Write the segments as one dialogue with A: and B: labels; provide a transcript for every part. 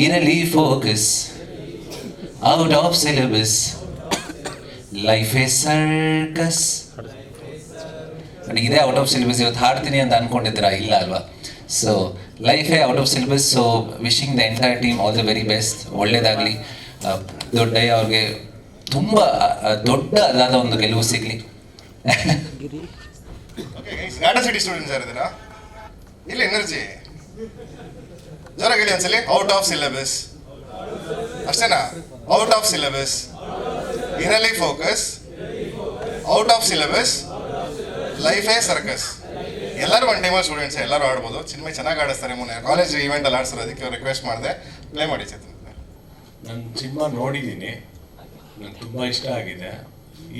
A: Innerly focus, out of syllabus. Life is circus. ನನಗಿದೆ out of syllabus ಇವತ್ತು ಹಾಡ್ತೀನಿ ಅಂತ ಅನ್ಕೊಂಡಿದ್ದೀರಾ? ಇಲ್ಲ ಅಲ್ವಾ? ಸೊ ಲೈಫೇ out of syllabus. So wishing the entire team all the very best. ಒಳ್ಳೇದಾಗಲಿ. ದೊಡ್ಡಯ್ಯ ಅವ್ರಿಗೆ ತುಂಬ ದೊಡ್ಡದಾದ ಒಂದು ಗೆಲುವು ಸಿಗಲಿ.
B: ಗಾರ್ಡನ್ ಸಿಟಿ ಸ್ಟೂಡೆಂಟ್ಸ್ ಯಾರಿದ್ದೀರಾ? ಇಲ್ಲ ಎನರ್ಜಿ ಜೋರಾಗಿ ಹೇಳಿ ಒಂದ್ಸಲಿ. ಔಟ್ ಆಫ್ ಸಿಲೆಬಸ್ ಅಷ್ಟೇನಾ? Out of syllabus, innerly focus, out of syllabus, life a circus. ಎಲ್ಲರೂ ಒನ್ ಟೈಮಲ್ಲಿ ಸ್ಟೂಡೆಂಟ್ಸ್ ಎಲ್ಲರೂ ಆಡ್ಬೋದು. ಚಿನ್ಮಯ್ ಚೆನ್ನಾಗಿ ಆಡಿಸ್ತಾರೆ. ಮೊನ್ನೆ ಕಾಲೇಜ್ ಈವೆಂಟಲ್ಲಿ ಆಡಿಸ್ತಾರೆ, ಅದಕ್ಕೆ ರಿಕ್ವೆಸ್ಟ್ ಮಾಡಿದೆ ಪ್ಲೇ ಮಾಡಿ ಚೇತನ್.
C: ನಾನು ಸಿನಿಮಾ ನೋಡಿದ್ದೀನಿ, ನಂಗೆ ತುಂಬ ಇಷ್ಟ ಆಗಿದೆ.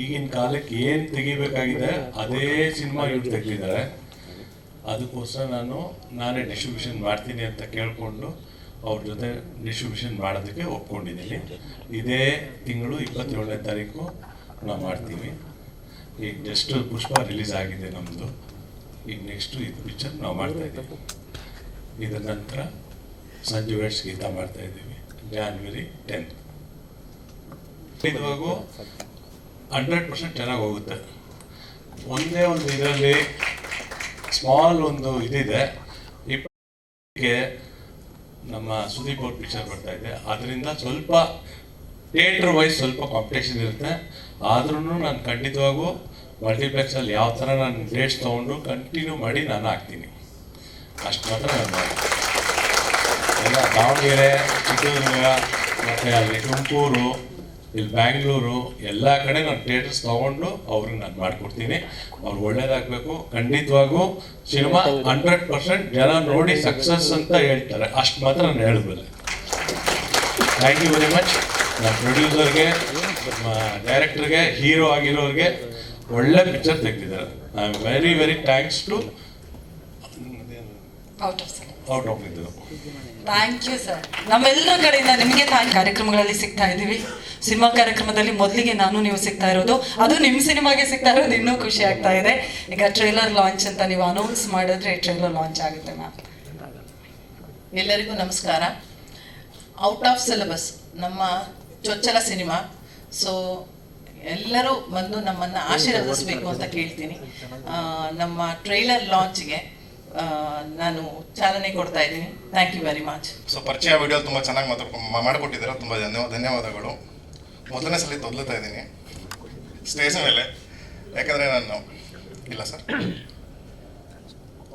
C: ಈಗಿನ ಕಾಲಕ್ಕೆ ಏನು ತೆಗಿಬೇಕಾಗಿದೆ ಅದೇ ಸಿನಿಮಾ ಇವ್ರು ತೆಗೆದಿದ್ದಾರೆ. ಅದಕ್ಕೋಸ್ಕರ ನಾನೇ ಡಿಸ್ಟ್ರಿಬ್ಯೂಷನ್ ಮಾಡ್ತೀನಿ ಅಂತ ಕೇಳಿಕೊಂಡು ಅವ್ರ ಜೊತೆ ಡಿಸ್ಟ್ರಿಬ್ಯೂಷನ್ ಮಾಡೋದಕ್ಕೆ ಒಪ್ಕೊಂಡಿದ್ದೀನಿ. ಇದೇ ತಿಂಗಳು 27ನೇ ತಾರೀಕು ನಾವು ಮಾಡ್ತೀವಿ. ಈಗ ಜಸ್ಟ್ ಪುಷ್ಪ ರಿಲೀಸ್ ಆಗಿದೆ ನಮ್ಮದು. ಈಗ ನೆಕ್ಸ್ಟು ಇದು ಪಿಕ್ಚರ್ ನಾವು ಮಾಡ್ತಾಯಿದ್ದೀವಿ. ಇದರ ನಂತರ ಸಂಜು ವೆಟ್ಸ್ ಗೀತ ಮಾಡ್ತಾಯಿದ್ದೀವಿ January 10th. ಇದುವಾಗೂ 100% ಚೆನ್ನಾಗಿ ಹೋಗುತ್ತೆ. ಒಂದೇ ಒಂದು ಇದರಲ್ಲಿ ಸ್ಮಾಲ್ ಒಂದು ಇದಿದೆ. ಇಪ್ಪತ್ತಿಗೆ ನಮ್ಮ ಸುದೀಪ್ ಅವ್ರ ಪಿಕ್ಚರ್ ಬರ್ತಾ ಇದೆ. ಅದರಿಂದ ಸ್ವಲ್ಪ ಥಿಯೇಟ್ರ್ ವೈಸ್ ಸ್ವಲ್ಪ ಕಾಂಪಿಟೇಷನ್ ಇರುತ್ತೆ. ಆದ್ರೂ ನಾನು ಖಂಡಿತವಾಗೂ ಮಲ್ಟಿಪ್ಲೆಕ್ಸಲ್ಲಿ ಯಾವ ಥರ ನಾನು ಡೇಟ್ಸ್ ತೊಗೊಂಡು ಕಂಟಿನ್ಯೂ ಮಾಡಿ ನಾನು ಹಾಕ್ತೀನಿ. ಅಷ್ಟು ಮಾತ್ರ ನಾನು ಮಾಡ್ತೀನಿ. ಎಲ್ಲ ದಾವಣಗೆರೆ, ಚಿತ್ರದುರ್ಗ, ಮತ್ತು ಅಲ್ಲಿ ತುಮಕೂರು, ಇಲ್ಲಿ ಬ್ಯಾಂಗ್ಳೂರು ಎಲ್ಲ ಕಡೆ ನಾನು ಥಿಯೇಟರ್ಸ್ ತೊಗೊಂಡು ಅವ್ರಿಗೆ ನಾನು ಮಾಡಿಕೊಡ್ತೀನಿ. ಅವ್ರು ಒಳ್ಳೇದಾಗಬೇಕು. ಖಂಡಿತವಾಗೂ ಸಿನಿಮಾ 100% ಜನ ನೋಡಿ ಸಕ್ಸಸ್ ಅಂತ ಹೇಳ್ತಾರೆ. ಅಷ್ಟು ಮಾತ್ರ ನಾನು ಹೇಳಬಲ್ಲೆ. Thank you very much. ನಮ್ಮ ಪ್ರೊಡ್ಯೂಸರ್ಗೆ, ನಮ್ಮ ಡೈರೆಕ್ಟರ್ಗೆ, ಹೀರೋ ಆಗಿರೋರಿಗೆ ಒಳ್ಳೆ ಪಿಕ್ಚರ್ ತೆಗೆದಿದ್ದಾರೆ. I am very very thanks to out of ಇದು.
D: Thank you sir. ನಮ್ಮೆಲ್ಲರ ಕಡೆಯಿಂದ ನಿಮಗೆ ಕಾರ್ಯಕ್ರಮಗಳಲ್ಲಿ ಸಿಗ್ತಾ ಇದ್ದೀವಿ. ಸಿನಿಮಾ ಕಾರ್ಯಕ್ರಮದಲ್ಲಿ ಮೊದಲಿಗೆ ನೀವು ಸಿಗ್ತಾ ಇರೋದು, ಅದು ನಿಮ್ಮ ಸಿನಿಮಾಗೆ ಸಿಗ್ತಾ ಇರೋದು ಇನ್ನೂ ಖುಷಿ ಆಗ್ತಾ ಇದೆ. ಈಗ ಟ್ರೈಲರ್ ಲಾಂಚ್ ಅಂತ ನೀವು ಅನೌನ್ಸ್ ಮಾಡಿದ್ರೆ ಟ್ರೈಲರ್ ಲಾಂಚ್ ಆಗುತ್ತೆ ಮ್ಯಾಮ್.
E: ಎಲ್ಲರಿಗೂ ನಮಸ್ಕಾರ. ಔಟ್ ಆಫ್ ಸಿಲೆಬಸ್ ನಮ್ಮ ಚೊಚ್ಚಲ ಸಿನಿಮಾ. ಸೊ ಎಲ್ಲರೂ ಬಂದು ನಮ್ಮನ್ನು ಆಶೀರ್ವದಿಸಬೇಕು ಅಂತ ಕೇಳ್ತೀನಿ. ನಮ್ಮ ಟ್ರೈಲರ್ ಲಾಂಚ್ಗೆ ನಾನು ಚಾಲನೆ ಕೊಡ್ತಾ ಇದ್ದೀನಿ. Thank you very much.
B: So ಪರಿಚಯ ವಿಡಿಯೋ ತುಂಬ ಚೆನ್ನಾಗಿ ಮಾಡಿಕೊಟ್ಟಿದ್ದೀರಾ. ತುಂಬ ಧನ್ಯವಾದಗಳು. ಮೊದಲನೇ ಸಲ ತೊದಲುತ್ತಾ ಇದ್ದೀನಿ ಸ್ಟೇಜ್ ಮೇಲೆ. ಯಾಕಂದರೆ ನಾನು ಇಲ್ಲ ಸರ್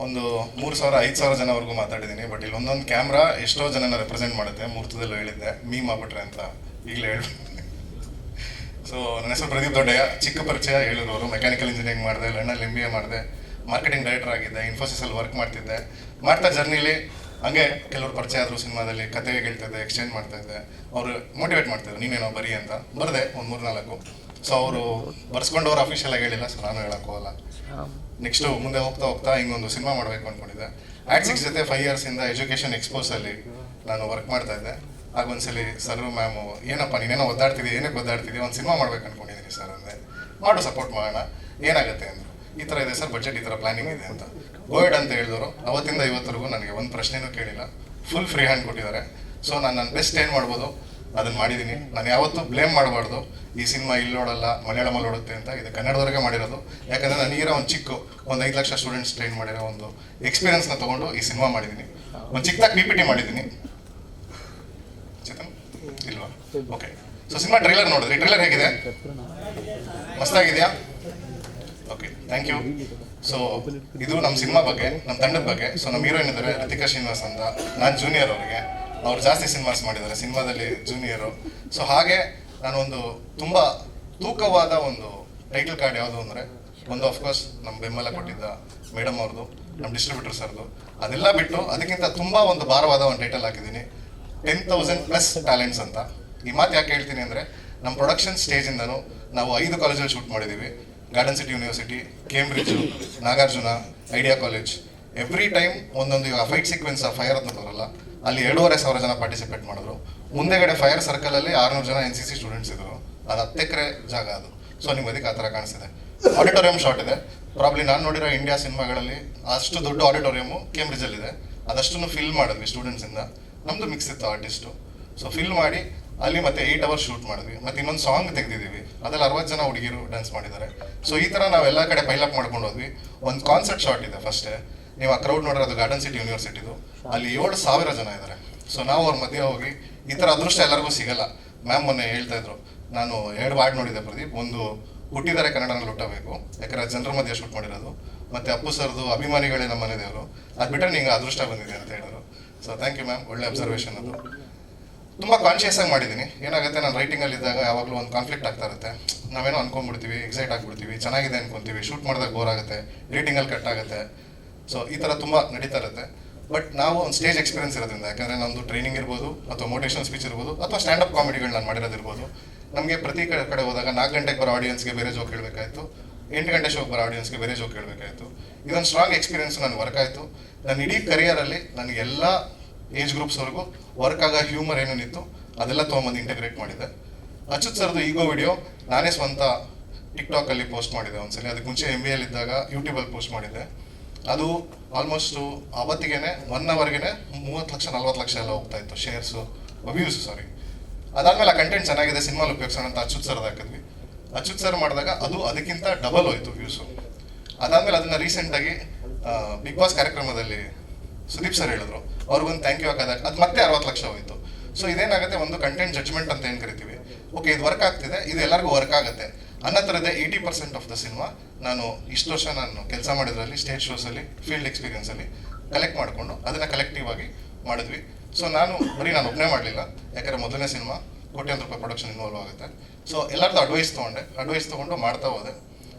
B: ಒಂದು 3,000-5,000 ಜನವರೆಗೂ ಮಾತಾಡಿದ್ದೀನಿ. ಬಟ್ ಇಲ್ಲಿ ಒಂದೊಂದು ಕ್ಯಾಮ್ರಾ ಎಷ್ಟೋ ಜನನ ರೆಪ್ರೆಸೆಂಟ್ ಮಾಡುತ್ತೆ. ಮುಹೂರ್ತದಲ್ಲೂ ಹೇಳಿದ್ದೆ ಮೀ ಮಾಡ್ಬಿಟ್ರೆ ಅಂತ ಈಗಲೇ ಹೇಳ್ಬಿಟ್ಟು. ಸೊ ನನ್ನ ಹೆಸರು ಪ್ರದೀಪ್ ದೊಡ್ಡಯ್ಯ. ಚಿಕ್ಕ ಪರಿಚಯ ಹೇಳಿರೋರು. ಮೆಕ್ಯಾನಿಕಲ್ ಇಂಜಿನಿಯರಿಂಗ್ ಮಾಡಿದೆ, ಲಂಡನಲ್ಲಿ MBA ಮಾಡಿದೆ, ಮಾರ್ಕೆಟಿಂಗ್ ಡೈರೆಕ್ಟರ್ ಆಗಿದ್ದೆ, ಇನ್ಫೋಸಿಸಲ್ಲಿ ವರ್ಕ್ ಮಾಡ್ತಿದ್ದೆ. ಮಾಡ್ತಾ ಜರ್ನಿಲಿ ಹಂಗೆ ಕೆಲವರು ಪರಿಚಯ ಆದರು. ಸಿನಿಮಾದಲ್ಲಿ ಕತೆ ಹೇಳ್ತಿದ್ದೆ, ಎಕ್ಸ್ಚೇಂಜ್ ಮಾಡ್ತಾಯಿದ್ದೆ. ಅವರು ಮೋಟಿವೇಟ್ ಮಾಡ್ತಿದ್ರು, ನೀನೇನೋ ಬರೀ ಅಂತ. ಬರದೆ ಒಂದು 3-4. ಸೊ ಅವರು ಬರ್ಸ್ಕೊಂಡವ್ರು ಅಫಿಷಿಯಲಾಗಿ ಹೇಳಿಲ್ಲ. ಸೊ ನಾನು ಹೇಳೋಕ್ಕೋಗಲ್ಲ. ನೆಕ್ಸ್ಟು ಮುಂದೆ ಹೋಗ್ತಾ ಹೋಗ್ತಾ ಹಿಂಗೊಂದು ಸಿನಿಮಾ ಮಾಡಬೇಕು ಅಂದ್ಕೊಂಡಿದ್ದೆ. ACT6 ಜೊತೆ 5 ಇಯರ್ಸಿಂದ ಎಜುಕೇಷನ್ ಎಕ್ಸ್ಪೋಸಲ್ಲಿ ನಾನು ವರ್ಕ್ ಮಾಡ್ತಾಯಿದ್ದೆ. ಆಗ ಒಂದ್ಸಲಿ ಸರ್ ಮ್ಯಾಮು, ಏನಪ್ಪ ನೀನೇನೋ ಒದ್ದಾಡ್ತಿದ್ದೆ, ಏನಕ್ಕೆ ಒದ್ದಾಡ್ತಿದ್ದೆ, ಒಂದು ಸಿನಿಮಾ ಮಾಡ್ಬೇಕು ಅಂದ್ಕೊಂಡಿದ್ದೀನಿ ಸರ್ ಅಂದೆ. ಮಾಡು, ಸಪೋರ್ಟ್ ಮಾಡೋಣ, ಏನಾಗುತ್ತೆ ಅಂದರು. ಈ ಥರ ಇದೆ ಸರ್, ಬಜೆಟ್ ಈ ಥರ ಪ್ಲಾನಿಂಗ್ ಇದೆ ಅಂತ ಗೋಯ್ಡ್ ಅಂತ ಹೇಳಿದವರು. ಅವತ್ತಿಂದ ಇವತ್ತರೆಗೂ ನನಗೆ ಒಂದು ಪ್ರಶ್ನೆನೂ ಕೇಳಿಲ್ಲ. ಫುಲ್ ಫ್ರೀ ಹ್ಯಾಂಡ್ ಕೊಟ್ಟಿದ್ದಾರೆ. ಸೊ ನಾನು ನನ್ನ ಬೆಸ್ಟ್ ಏನು ಮಾಡ್ಬೋದು ಅದನ್ನು ಮಾಡಿದ್ದೀನಿ. ನಾನು ಯಾವತ್ತೂ ಬ್ಲೇಮ್ ಮಾಡಬಾರ್ದು. ಈ ಸಿನಿಮಾ ಇಲ್ಲಿ ನೋಡಲ್ಲ, ಮಲಯಾಳಮಲ್ಲಿ ಓಡುತ್ತೆ ಅಂತ. ಇದು ಕನ್ನಡದವರೆಗೆ ಮಾಡಿರೋದು. ಯಾಕಂದರೆ ನನಗಿರೋ ಒಂದು 5 ಲಕ್ಷ ಸ್ಟೂಡೆಂಟ್ಸ್ ಟ್ರೈನ್ ಮಾಡಿರೋ ಒಂದು ಎಕ್ಸ್ಪೀರಿಯನ್ಸ್ನ ತೊಗೊಂಡು ಈ ಸಿನಿಮಾ ಮಾಡಿದ್ದೀನಿ. ಒಂದು ಚಿಕ್ಕದಾಗಿ PPT ಮಾಡಿದ್ದೀನಿ. ಚೇತನ್ ಇಲ್ವಾ? ಓಕೆ. ಸೊ ಸಿನಿಮಾ ಟ್ರೈಲರ್ ನೋಡಿದ್ರಿ. ಟ್ರೈಲರ್ ಹೇಗಿದೆ? ಮಸ್ತಾಗಿದೆಯಾ? Okay, thank you. ಸೊ ಇದು ನಮ್ಮ ಸಿನಿಮಾ ಬಗ್ಗೆ, ನಮ್ಮ ತಂಡದ ಬಗ್ಗೆ. ಸೊ ನಮ್ಮ ಹೀರೋಯಿನ್ ಇದ್ದಾರೆ ರಿತಿಕಾ ಶ್ರೀನಿವಾಸ್ ಅಂತ. ನಾನು ಜೂನಿಯರ್ ಅವರಿಗೆ. ಅವ್ರು ಜಾಸ್ತಿ ಸಿನಿಮಾಸ್ ಮಾಡಿದ್ದಾರೆ, ಸಿನಿಮಾದಲ್ಲಿ ಜೂನಿಯರು. ಸೊ ಹಾಗೆ ನಾನೊಂದು ತುಂಬ ತೂಕವಾದ ಒಂದು ಟೈಟಲ್ ಕಾರ್ಡ್ ಯಾವುದು ಅಂದರೆ ಒಂದು ಆಫ್ಕೋರ್ಸ್ ನಮ್ಮ ಬೆಂಬಲ ಕೊಟ್ಟಿದ್ದ ಮೇಡಮ್ ಅವ್ರದ್ದು, ನಮ್ಮ ಡಿಸ್ಟ್ರಿಬ್ಯೂಟರ್ ಸರ್ದು. ಅದೆಲ್ಲ ಬಿಟ್ಟು ಅದಕ್ಕಿಂತ ತುಂಬ ಒಂದು ಭಾರವಾದ ಒಂದು ಟೈಟಲ್ ಹಾಕಿದ್ದೀನಿ, 10,000+ ಟ್ಯಾಲೆಂಟ್ಸ್ ಅಂತ. ಈ ಮಾತು ಯಾಕೆ ಹೇಳ್ತೀನಿ ಅಂದರೆ ನಮ್ಮ ಪ್ರೊಡಕ್ಷನ್ ಸ್ಟೇಜಿಂದನೂ ನಾವು 5 ಕಾಲೇಜಲ್ಲಿ ಶೂಟ್ ಮಾಡಿದ್ದೀವಿ. Garden city university, Cambridge, Nagarjuna, idea college. Every time ಒಂದೊಂದು. ಈಗ ಫೈಟ್ ಸೀಕ್ವೆನ್ಸ್ ಫೈರ್ ಅಂತ ಬರಲ್ಲ, ಅಲ್ಲಿ 2,500 ಜನ ಪಾರ್ಟಿಸಿಪೇಟ್ ಮಾಡಿದ್ರು. ಮುಂದೆಗಡೆ ಫೈರ್ ಸರ್ಕಲಲ್ಲಿ 600 ಜನ NCC ಸ್ಟೂಡೆಂಟ್ಸ್ ಇದ್ರು. ಅದು 10 ಎಕರೆ ಜಾಗ ಅದು. ಸೊ ನಿಮ್ಗೆ ಅದಕ್ಕೆ ಆ ಥರ ಕಾಣಿಸ್ತಿದೆ. ಆಡಿಟೋರಿಯಂ ಶಾಟ್ ಇದೆ. ಪ್ರಾಬ್ಲಿ ನಾನು ನೋಡಿರೋ ಇಂಡಿಯಾ ಸಿನಿಮಾಗಳಲ್ಲಿ ಅಷ್ಟು ದೊಡ್ಡ ಆಡಿಟೋರಿಯಮು ಕೇಂಬ್ರಿಡ್ಜಲ್ಲಿದೆ. ಅದಷ್ಟನ್ನು ಫಿಲ್ ಮಾಡಿದ್ವಿ ಸ್ಟೂಡೆಂಟ್ಸಿಂದ. ನಮ್ಮದು ಮಿಕ್ಸ್ ಇತ್ತು ಆರ್ಟಿಸ್ಟು. ಸೊ ಫಿಲ್ ಮಾಡಿ ಅಲ್ಲಿ ಮತ್ತೆ 8 ಅವರ್ಸ್ ಶೂಟ್ ಮಾಡಿದ್ವಿ. ಮತ್ತೆ ಇನ್ನೊಂದು ಸಾಂಗ್ ತೆಗೆದಿದ್ದೀವಿ, ಅದ್ರಲ್ಲಿ 60 ಜನ ಹುಡುಗಿರು ಡ್ಯಾನ್ಸ್ ಮಾಡಿದ್ದಾರೆ. ಸೊ ಈ ಥರ ನಾವೆಲ್ಲ ಕಡೆ ಪೈಲಪ್ ಮಾಡ್ಕೊಂಡು ಹೋದ್ವಿ. ಒಂದು ಕಾನ್ಸರ್ಟ್ ಶಾಟ್ ಇದೆ ಫಸ್ಟೇ, ನೀವು ಆ ಕ್ರೌಡ್ ನೋಡಿದ್ರೆ ಅದು ಗಾರ್ಡನ್ ಸಿಟಿ ಯೂನಿವರ್ಸಿಟಿದು, ಅಲ್ಲಿ 7,000 ಜನ ಇದ್ದಾರೆ. ಸೊ ನಾವು ಅವ್ರ ಮಧ್ಯೆ ಹೋಗಿ, ಈ ಥರ ಅದೃಷ್ಟ ಎಲ್ಲರಿಗೂ ಸಿಗಲ್ಲ. ಮ್ಯಾಮ್ ಮೊನ್ನೆ ಹೇಳ್ತಾ ಇದ್ರು, ನಾನು 2 ವಾರ್ಡ್ ನೋಡಿದ್ದೆ ಪ್ರದೀಪ್, ಒಂದು ಹುಟ್ಟಿದರೆ ಕನ್ನಡನಲ್ಲಿ ಹುಟ್ಟಬೇಕು, ಯಾಕಂದ್ರೆ ಜನರ ಮಧ್ಯೆ ಶೂಟ್ ಮಾಡಿರೋದು, ಮತ್ತೆ ಅಪ್ಪು ಸರ್ದು ಅಭಿಮಾನಿಗಳೇ ನಮ್ಮ ಮನೆ ದೇವರು, ಅದು ಬಿಟ್ಟರೆ ನಿಂಗೆ ಅದೃಷ್ಟ ಬಂದಿದೆ ಅಂತ ಹೇಳಿದ್ರು. ಸೊ ಥ್ಯಾಂಕ್ ಯು ಮ್ಯಾಮ್, ಒಳ್ಳೆ ಅಬ್ಸರ್ವೇಷನ್ ಅದು. ತುಂಬ ಕಾನ್ಷಿಯಸ್ ಆಗಿ ಮಾಡಿದ್ದೀನಿ. ಏನಾಗುತ್ತೆ, ನಾನು ರೈಟಿಂಗಲ್ಲಿ ಇದ್ದಾಗ ಯಾವಾಗಲೂ ಒಂದು ಕಾನ್ಫ್ಲಿಕ್ಟ್ ಆಗ್ತಾ ಇರುತ್ತೆ. ನಾವೇನೋ ಅನ್ಕೊಂಡ್ಬಿಡ್ತೀವಿ, ಎಕ್ಸೈಟ್ ಆಗಿಬಿಡ್ತೀವಿ, ಚೆನ್ನಾಗಿದೆ ಅನ್ಕೊಂತೀವಿ, ಶೂಟ್ ಮಾಡಿದಾಗ ಬೋರ್ ಆಗುತ್ತೆ, ಎಡಿಟಿಂಗಲ್ಲಿ ಕಟ್ ಆಗುತ್ತೆ. ಸೊ ಈ ಥರ ತುಂಬ ನಡೀತಾ ಇರುತ್ತೆ. ಬಟ್ ನಾವು ಒಂದು ಸ್ಟೇಜ್ ಎಕ್ಸ್ಪೀರಿಯನ್ಸ್ ಇರೋದ್ರಿಂದ, ಯಾಕಂದರೆ ನಮ್ಮದು ಟ್ರೈನಿಂಗ್ ಇರ್ಬೋದು, ಅಥವಾ ಮೋಟಿವೇಶನಲ್ ಸ್ಪೀಚ್ ಇರ್ಬೋದು, ಅಥವಾ ಸ್ಟ್ಯಾಂಡಪ್ ಕಾಮಿಡಿಗಳು ನಾನು ಮಾಡಿರೋದಿರ್ಬೋದು, ನಮಗೆ ಪ್ರತಿ ಕಡೆ ಹೋದಾಗ 4 ಗಂಟೆಗೆ ಬರೋ ಆಡಿಯನ್ಸ್ಗೆ ಬೇರೆ ಜೋಕ್ ಹೇಳಬೇಕಾಯಿತು, 8 ಗಂಟೆ ಶೋಗೆ ಬರೋ ಆಡಿಯನ್ಸ್ಗೆ ಬೇರೆ ಜೋಕ್ ಹೇಳಬೇಕಾಯಿತು. ಇದೊಂದು ಸ್ಟ್ರಾಂಗ್ ಎಕ್ಸ್ಪೀರಿಯನ್ಸ್ ನನಗೆ ವರ್ಕ್ ಆಯಿತು. ನನ್ನ ಇಡೀ ಕರಿಯರಲ್ಲಿ ನನಗೆ ಎಲ್ಲ ಏಜ್ ಗ್ರೂಪ್ಸ್ವರೆಗೂ ವರ್ಕ್ ಆಗೋ ಹ್ಯೂಮರ್ ಏನೇನಿತ್ತು ಅದೆಲ್ಲ ತೊಗೊಂಬಂದು ಇಂಟಗ್ರೇಟ್ ಮಾಡಿದೆ. ಅಚ್ಯುತ್ ಸರ್ದು ಈಗೋ ವಿಡಿಯೋ ನಾನೇ ಸ್ವಂತ ಟಿಕ್ಟಾಕಲ್ಲಿ ಪೋಸ್ಟ್ ಮಾಡಿದೆ ಒಂದ್ಸಲಿ. ಅದಕ್ಕೆ ಮುಂಚೆ MBA ಇದ್ದಾಗ ಯೂಟ್ಯೂಬಲ್ಲಿ ಪೋಸ್ಟ್ ಮಾಡಿದ್ದೆ. ಅದು ಆಲ್ಮೋಸ್ಟು ಅವತ್ತಿಗೆ 1 ಅವರ್ಗೆ 30 ಲಕ್ಷ 40 ಲಕ್ಷ ಎಲ್ಲ ಹೋಗ್ತಾ ಇತ್ತು ಶೇರ್ಸು, ವ್ಯೂಸ್ ಸಾರಿ. ಅದಾದಮೇಲೆ ಆ ಕಂಟೆಂಟ್ ಚೆನ್ನಾಗಿದೆ, ಸಿನಿಮಾಲು ಉಪಯೋಗಿಸೋಣ ಅಂತ ಅಚ್ಯುತ್ ಸರ್ದು ಹಾಕಿದ್ವಿ. ಅಚ್ಯುತ್ ಸರ್ ಮಾಡಿದಾಗ ಅದು ಅದಕ್ಕಿಂತ ಡಬಲ್ ಹೋಯಿತು ವ್ಯೂಸು. ಅದಾದಮೇಲೆ ಅದನ್ನು ರೀಸೆಂಟಾಗಿ ಬಿಗ್ ಬಾಸ್ ಕಾರ್ಯಕ್ರಮದಲ್ಲಿ ಸುದೀಪ್ ಸರ್ ಹೇಳಿದ್ರು, ಅವ್ರಿಗೊಂದು ಥ್ಯಾಂಕ್ ಯು ಹಾಕಿದಾಗ ಅದು ಮತ್ತೆ 60 ಲಕ್ಷ ಹೋಯಿತು. ಸೊ ಇದೇನಾಗುತ್ತೆ, ಒಂದು ಕಂಟೆಂಟ್ ಜಡ್ಜ್ಮೆಂಟ್ ಅಂತ ಏನು ಕರಿತೀವಿ, ಓಕೆ ಇದು ವರ್ಕ್ ಆಗ್ತಿದೆ, ಇದು ಎಲ್ಲರಿಗೂ ವರ್ಕ್ ಆಗುತ್ತೆ ಅನ್ನೋ ಥರದ್ದೇ 80% ಆಫ್ ದ ಸಿನಿಮಾ ನಾನು ಇಷ್ಟು ವರ್ಷ ನಾನು ಕೆಲಸ ಮಾಡಿದ್ರಲ್ಲಿ ಸ್ಟೇಜ್ ಶೋಸಲ್ಲಿ ಫೀಲ್ಡ್ ಎಕ್ಸ್ಪೀರಿಯನ್ಸಲ್ಲಿ ಕಲೆಕ್ಟ್ ಮಾಡಿಕೊಂಡು ಅದನ್ನು ಕಲೆಕ್ಟಿವ್ ಆಗಿ ಮಾಡಿದ್ವಿ. ಸೊ ನಾನು ಒಬ್ಬನೇ ಮಾಡಲಿಲ್ಲ, ಯಾಕಂದರೆ ಮೊದಲನೇ ಸಿನಿಮಾ ಕೋಟ್ಯಾಂತರ ರೂಪಾಯಿ ಪ್ರೊಡಕ್ಷನ್ ಇನ್ವಾಲ್ವ್ ಆಗುತ್ತೆ. ಸೊ ಎಲ್ಲರದ್ದು ಅಡ್ವೈಸ್ ತೊಗೊಂಡು ಮಾಡ್ತಾ ಹೋದೆ.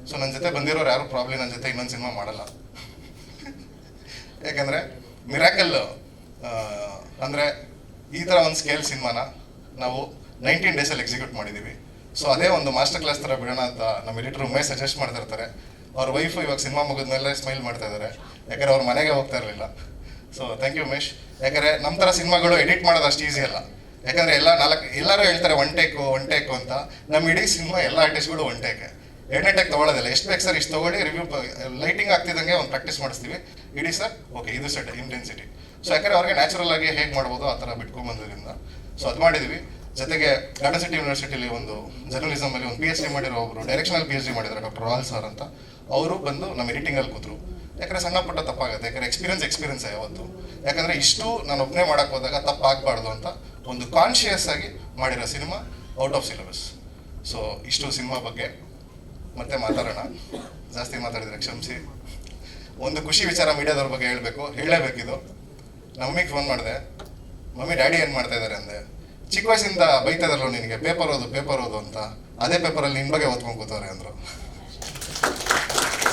B: ಸೊ ನನ್ನ ಜೊತೆ ಬಂದಿರೋರು ಯಾರು ಪ್ರಾಬ್ಲಮ್ ನನ್ನ ಜೊತೆ ಇನ್ನೊಂದು ಸಿನಿಮಾ ಮಾಡಲ್ಲ. ಯಾಕಂದರೆ ಮಿರಾಕಲ್ ಅಂದರೆ ಈ ಥರ ಒಂದು ಸ್ಕೇಲ್ ಸಿನಿಮಾನ ನಾವು 19 ಡೇಸಲ್ಲಿ ಎಕ್ಸಿಕ್ಯೂಟ್ ಮಾಡಿದ್ದೀವಿ. ಸೊ ಅದೇ ಒಂದು ಮಾಸ್ಟರ್ ಕ್ಲಾಸ್ ಥರ ಬಿಡೋಣ ಅಂತ ನಮ್ಮ ಎಡಿಟರ್ ಉಮೇಶ್ ಸಜೆಸ್ಟ್ ಮಾಡ್ತಾ ಇರ್ತಾರೆ. ಅವ್ರ ವೈಫು ಇವಾಗ ಸಿನಿಮಾ ಮುಗಿದ್ಮೇಲೆ ಸ್ಮೈಲ್ ಮಾಡ್ತಾ ಇದ್ದಾರೆ, ಯಾಕಂದರೆ ಅವ್ರ ಮನೆಗೆ ಹೋಗ್ತಾ ಇರಲಿಲ್ಲ. So thank you Umesh. ಯಾಕಂದರೆ ನಮ್ಮ ಥರ ಸಿನಿಮಾಗಳು ಎಡಿಟ್ ಮಾಡೋದು ಅಷ್ಟು ಈಸಿ ಅಲ್ಲ. ಯಾಕಂದರೆ ಎಲ್ಲರೂ ಹೇಳ್ತಾರೆ ಒನ್ ಟೇಕು ಅಂತ. ನಮ್ಮ ಇಡೀ ಸಿನಿಮಾ ಎಲ್ಲ ಆರ್ಟಿಸ್ಟ್ಗಳು 1 ಟೇಕೆ, 2ನೇ ಟೇಕ್ ತೊಗೊಳ್ಳೋದಿಲ್ಲ. ಎಷ್ಟು ಬೇಕು ಸರ್ ಇಷ್ಟು ತೊಗೊಳ್ಳಿ, ರಿವ್ಯೂ ಲೈಟಿಂಗ್ ಆಗ್ತಿದ್ದಂಗೆ ಒಂದು ಪ್ರಾಕ್ಟೀಸ್ ಮಾಡಿಸ್ತೀವಿ, ಇಡೀ ಸರ್ ಓಕೆ ಇದು ಸೆಟ್ ಇಂಟೆನ್ಸಿಟಿ. ಸೊ ಯಾಕಂದರೆ ಅವ್ರಿಗೆ ನ್ಯಾಚುರಲ್ ಆಗಿ ಹೇಗೆ ಮಾಡ್ಬೋದು ಆ ಥರ ಬಿಟ್ಕೊಂಡ್ಬಂದ್ರಿಂದ ಸೊ ಅದು ಮಾಡಿದ್ವಿ. ಜೊತೆಗೆ ಗಾರ್ಡನ್ ಸಿಟಿ ಯೂನಿವರ್ಸಿಟಿಲಿ ಒಂದು ಜರ್ನಲಿಸಮಲ್ಲಿ ಒಂದು PhD ಮಾಡಿರೋ ಒಬ್ಬರು ಡೈರೆಕ್ಷನಲ್ PhD ಮಾಡಿದ್ದಾರೆ, ಡಾಕ್ಟರ್ ರಾಲ್ ಸರ್ ಅಂತ. ಅವರು ಬಂದು ನಮ್ಮ ಎಡಿಟಿಂಗಲ್ಲಿ ಕೂತರು. ಯಾಕಂದರೆ ಸಣ್ಣ ಪುಟ್ಟ ತಪ್ಪಾಗುತ್ತೆ, ಯಾಕಂದರೆ ಎಕ್ಸ್ಪೀರಿಯನ್ಸ್ ಯಾವತ್ತು. ಯಾಕಂದರೆ ಇಷ್ಟು ನಾನು ಒಬ್ಬನೇ ಮಾಡೋಕ್ಕೆ ಹೋದಾಗ ತಪ್ಪಾಗಬಾರ್ದು ಅಂತ ಒಂದು ಕಾನ್ಷಿಯಸ್ ಆಗಿ ಮಾಡಿರೋ cinema out of syllabus. So ಇಷ್ಟು ಸಿನಿಮಾ ಬಗ್ಗೆ ಮತ್ತೆ ಮಾತಾಡೋಣ, ಜಾಸ್ತಿ ಮಾತಾಡಿದರೆ ಕ್ಷಮಿಸಿ. ಒಂದು ಖುಷಿ ವಿಚಾರ ಮೀಡಿಯಾದವ್ರ ಬಗ್ಗೆ ಹೇಳಲೇಬೇಕಿದು. ಮಮ್ಮಿಗೆ ಫೋನ್ ಮಾಡಿದೆ, ಮಮ್ಮಿ ಡ್ಯಾಡಿ ಏನು ಮಾಡ್ತಾ ಇದ್ದಾರೆ ಅಂದೆ. ಚಿಕ್ಕ ವಯಸ್ಸಿಂದ ಬೈತಾ ಇದಾರಲ್ಲ ನಿನಗೆ ಪೇಪರ್ ಓದು ಅಂತ, ಅದೇ ಪೇಪರಲ್ಲಿ ನಿನ್ನ ಬಗ್ಗೆ ಓದ್ಕೊಂಡು ಕೂತವ್ರೆ ಅಂದರು.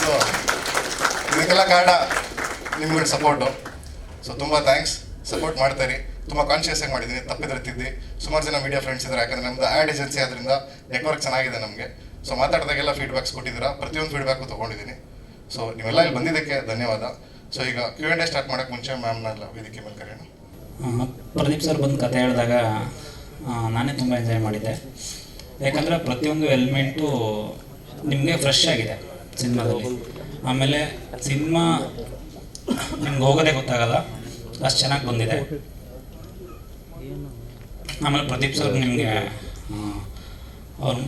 B: ಸೊ ಇದಕ್ಕೆಲ್ಲ ಕಾರಣ ನಿಮ್ಗಳ ಸಪೋರ್ಟು. ಸೊ ತುಂಬ ಥ್ಯಾಂಕ್ಸ್, ಸಪೋರ್ಟ್ ಮಾಡ್ತಾರೆ. ತುಂಬ ಕಾನ್ಷಿಯಸ್ ಆಗಿ ಮಾಡಿದ್ದೀನಿ, ತಪ್ಪಿದ್ರೆ ತಿದ್ದಿ. ಸುಮಾರು ಜನ ಮೀಡಿಯಾ ಫ್ರೆಂಡ್ಸ್ ಇದ್ದಾರೆ, ಯಾಕಂದರೆ ನಮ್ಮದು ಆ್ಯಡ್ ಏಜೆನ್ಸಿ ಅದರಿಂದ ನೆಟ್ವರ್ಕ್ ಚೆನ್ನಾಗಿದೆ ನಮಗೆ. ಸೊ ಮಾತಾಡಿದಾಗೆಲ್ಲ ಫೀಡ್ಬ್ಯಾಕ್ಸ್ ಕೊಟ್ಟಿದ್ದೀರಾ, ಪ್ರತಿಯೊಂದು ಫೀಡ್ಬ್ಯಾಕು ತೊಗೊಂಡಿದ್ದೀನಿ. ಸೊ ನೀವೆಲ್ಲ ಇಲ್ಲಿ ಬಂದಿದ್ದಕ್ಕೆ ಧನ್ಯವಾದ. ಸೊ ಈಗ Q&A ಸ್ಟಾರ್ಟ್ ಮಾಡೋಕ್ಕೆ ಮುಂಚೆ ಮ್ಯಾಮ್ನೆಲ್ಲ ವೇದಿಕೆ ಮೇಲೆ ಕರೆಯೋಣ.
F: ಪ್ರದೀಪ್ ಸರ್ ಬಂದು ಕತೆ ಹೇಳಿದಾಗ ನಾನೇ ತುಂಬ ಎಂಜಾಯ್ ಮಾಡಿದ್ದೆ. ಯಾಕಂದರೆ ಪ್ರತಿಯೊಂದು ಎಲಿಮೆಂಟು ನಿಮಗೆ ಫ್ರೆಶ್ ಆಗಿದೆ ಸಿನಿಮಾದಲ್ಲಿ. ಆಮೇಲೆ ಸಿನಿಮಾ ನಿಮ್ಗೆ ಹೋಗೋದೇ ಗೊತ್ತಾಗಲ್ಲ, ಅಷ್ಟು ಚೆನ್ನಾಗಿ ಬಂದಿದೆ. ಆಮೇಲೆ ಪ್ರದೀಪ್ ಸರ್ ನಿಮಗೆ ಅವ್ರು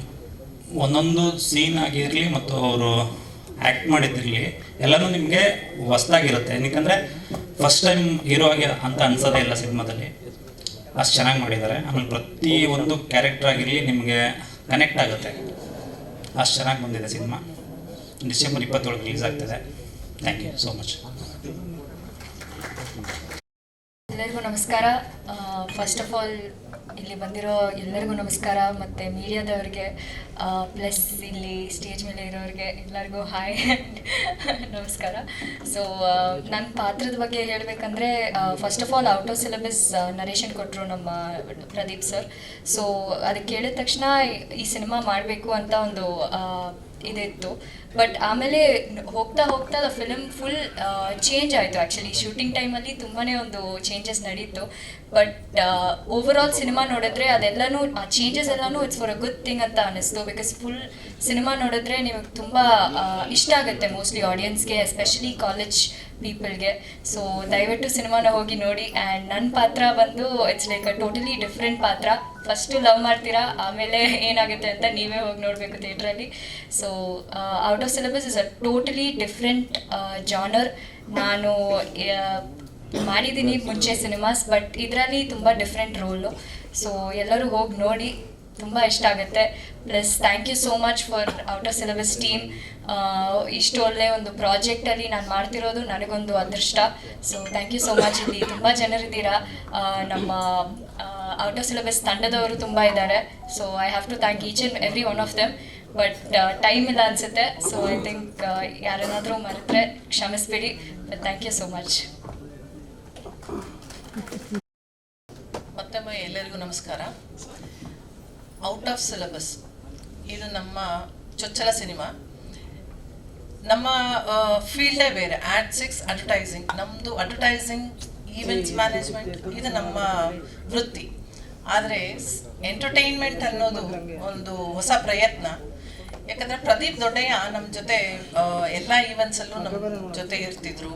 F: ಒಂದೊಂದು ಸೀನ್ ಆಗಿರಲಿ ಮತ್ತು ಅವರು ಆ್ಯಕ್ಟ್ ಮಾಡಿದ್ದಿರಲಿ ಎಲ್ಲನೂ ನಿಮಗೆ ಹೊಸ್ದಾಗಿರುತ್ತೆ. ಏನಕ್ಕಂದರೆ ಫಸ್ಟ್ ಟೈಮ್ ಹೀರೋ ಆಗಿ ಅಂತ ಅನ್ಸೋದೇ ಇಲ್ಲ ಸಿನಿಮಾದಲ್ಲಿ, ಅಷ್ಟು ಚೆನ್ನಾಗಿ ಮಾಡಿದ್ದಾರೆ. ಆಮೇಲೆ ಪ್ರತಿ ಒಂದು ಕ್ಯಾರೆಕ್ಟರ್ ಆಗಿರಲಿ ನಿಮಗೆ ಕನೆಕ್ಟ್ ಆಗುತ್ತೆ, ಅಷ್ಟು ಚೆನ್ನಾಗಿ ಬಂದಿದೆ ಸಿನಿಮಾ. ಡಿಸೆಂಬರ್ 27 ರಿಲೀಸ್ ಆಗ್ತಿದೆ. Thank you so much.
G: ಎಲ್ಲರಿಗೂ ನಮಸ್ಕಾರ. ಫಸ್ಟ್ ಆಫ್ ಆಲ್ ಇಲ್ಲಿ ಬಂದಿರೋ ಎಲ್ಲರಿಗೂ ನಮಸ್ಕಾರ, ಮತ್ತು ಮೀಡಿಯಾದವ್ರಿಗೆ ಪ್ಲಸ್ ಇಲ್ಲಿ ಸ್ಟೇಜ್ ಮೇಲೆ ಇರೋರಿಗೆ ಎಲ್ಲರಿಗೂ ಹಾಯ್ ನಮಸ್ಕಾರ. ಸೊ ನನ್ನ ಪಾತ್ರದ ಬಗ್ಗೆ ಹೇಳಬೇಕಂದ್ರೆ first of all out of syllabus narration ಕೊಟ್ಟರು ನಮ್ಮ ಪ್ರದೀಪ್ ಸರ್. ಸೊ ಅದಕ್ಕೆ ಕೇಳಿದ ತಕ್ಷಣ ಈ ಸಿನಿಮಾ ಮಾಡಬೇಕು ಅಂತ ಒಂದು ಇದಿತ್ತು. ಬಟ್ ಆಮೇಲೆ ಹೋಗ್ತಾ ದ ಫಿಲಮ್ ಫುಲ್ ಚೇಂಜ್ ಆಯಿತು. ಆ್ಯಕ್ಚುಲಿ ಶೂಟಿಂಗ್ ಟೈಮಲ್ಲಿ ತುಂಬಾ ಒಂದು ಚೇಂಜಸ್ ನಡೀತು. ಬಟ್ ಓವರ್ ಆಲ್ ಸಿನಿಮಾ ನೋಡಿದ್ರೆ ಅದೆಲ್ಲನೂ ಆ ಚೇಂಜಸ್ ಎಲ್ಲನೂ it's for a good thing ಅಂತ ಅನ್ನಿಸ್ತು. ಬಿಕಾಸ್ ಫುಲ್ ಸಿನಿಮಾ ನೋಡಿದ್ರೆ ನಿಮಗೆ ತುಂಬ ಇಷ್ಟ ಆಗುತ್ತೆ ಮೋಸ್ಟ್ಲಿ ಆಡಿಯನ್ಸ್ಗೆ, ಎಸ್ಪೆಷಲಿ ಕಾಲೇಜ್ ಪೀಪಲ್ಗೆ. ಸೊ ದಯವಿಟ್ಟು ಸಿನಿಮಾನ ಹೋಗಿ ನೋಡಿ. ಆ್ಯಂಡ್ ನನ್ನ ಪಾತ್ರ ಬಂದು it's like a totally different ಪಾತ್ರ. ಫಸ್ಟು ಲವ್ ಮಾಡ್ತೀರಾ, ಆಮೇಲೆ ಏನಾಗುತ್ತೆ ಅಂತ ನೀವೇ ಹೋಗಿ ನೋಡಬೇಕು ಥಿಯೇಟ್ರಲ್ಲಿ. So out of syllabus is a totally different genre. ನಾನು ಮಾಡಿದ್ದೀನಿ ಮುಂಚೆ ಸಿನಿಮಾಸ್, ಬಟ್ ಇದರಲ್ಲಿ ತುಂಬ ಡಿಫ್ರೆಂಟ್ ರೋಲು. ಸೊ ಎಲ್ಲರೂ ಹೋಗಿ ನೋಡಿ, ತುಂಬ ಇಷ್ಟ ಆಗುತ್ತೆ. Plus thank you so much for out of syllabus team. ಇಷ್ಟು ಒಳ್ಳೆ ಒಂದು ಪ್ರಾಜೆಕ್ಟಲ್ಲಿ ನಾನು ಮಾಡ್ತಿರೋದು ನನಗೊಂದು ಅದೃಷ್ಟ. So thank you so much. ಇಲ್ಲಿ ತುಂಬ ಜನರಿದ್ದೀರಾ. ನಮ್ಮ ಔಟ್ ಆಫ್ ಸಿಲೆಬಸ್ ತಂಡದವರು ತುಂಬ ಇದ್ದಾರೆ. So I have to thank each and every one of them. But time ಇಲ್ಲ ಅನಿಸುತ್ತೆ. ಸೊ ಐ ಥಿಂಕ್ ಯಾರನ್ನಾದರೂ ಮರೆತರೆ ಕ್ಷಮಿಸ್ಬಿಡಿ. But thank you so much.
E: ಮತ್ತೊಮ್ಮೆ ಎಲ್ಲರಿಗೂ ನಮಸ್ಕಾರ. ಔಟ್ ಆಫ್ ಸಿಲೆಬಸ್ ಇದು ನಮ್ಮ ಚೊಚ್ಚಲ ಸಿನಿಮಾ. ನಮ್ಮ ಫೀಲ್ಡೇ ಬೇರೆ, Ad6 ಅಡ್ವರ್ಟೈಸಿಂಗ್. ನಮ್ಮದು ಅಡ್ವರ್ಟೈಸಿಂಗ್, ಈವೆಂಟ್ಸ್ ಮ್ಯಾನೇಜ್ಮೆಂಟ್ ಇದು ನಮ್ಮ ವೃತ್ತಿ. ಆದರೆ ಎಂಟರ್ಟೈನ್ಮೆಂಟ್ ಅನ್ನೋದು ಒಂದು ಹೊಸ ಪ್ರಯತ್ನ. ಯಾಕಂದರೆ ಪ್ರದೀಪ್ ದೊಡ್ಡಯ್ಯ ನಮ್ಮ ಜೊತೆ ಎಲ್ಲ ಈವೆಂಟ್ಸಲ್ಲೂ ನಮ್ಮ ಜೊತೆ ಇರ್ತಿದ್ರು.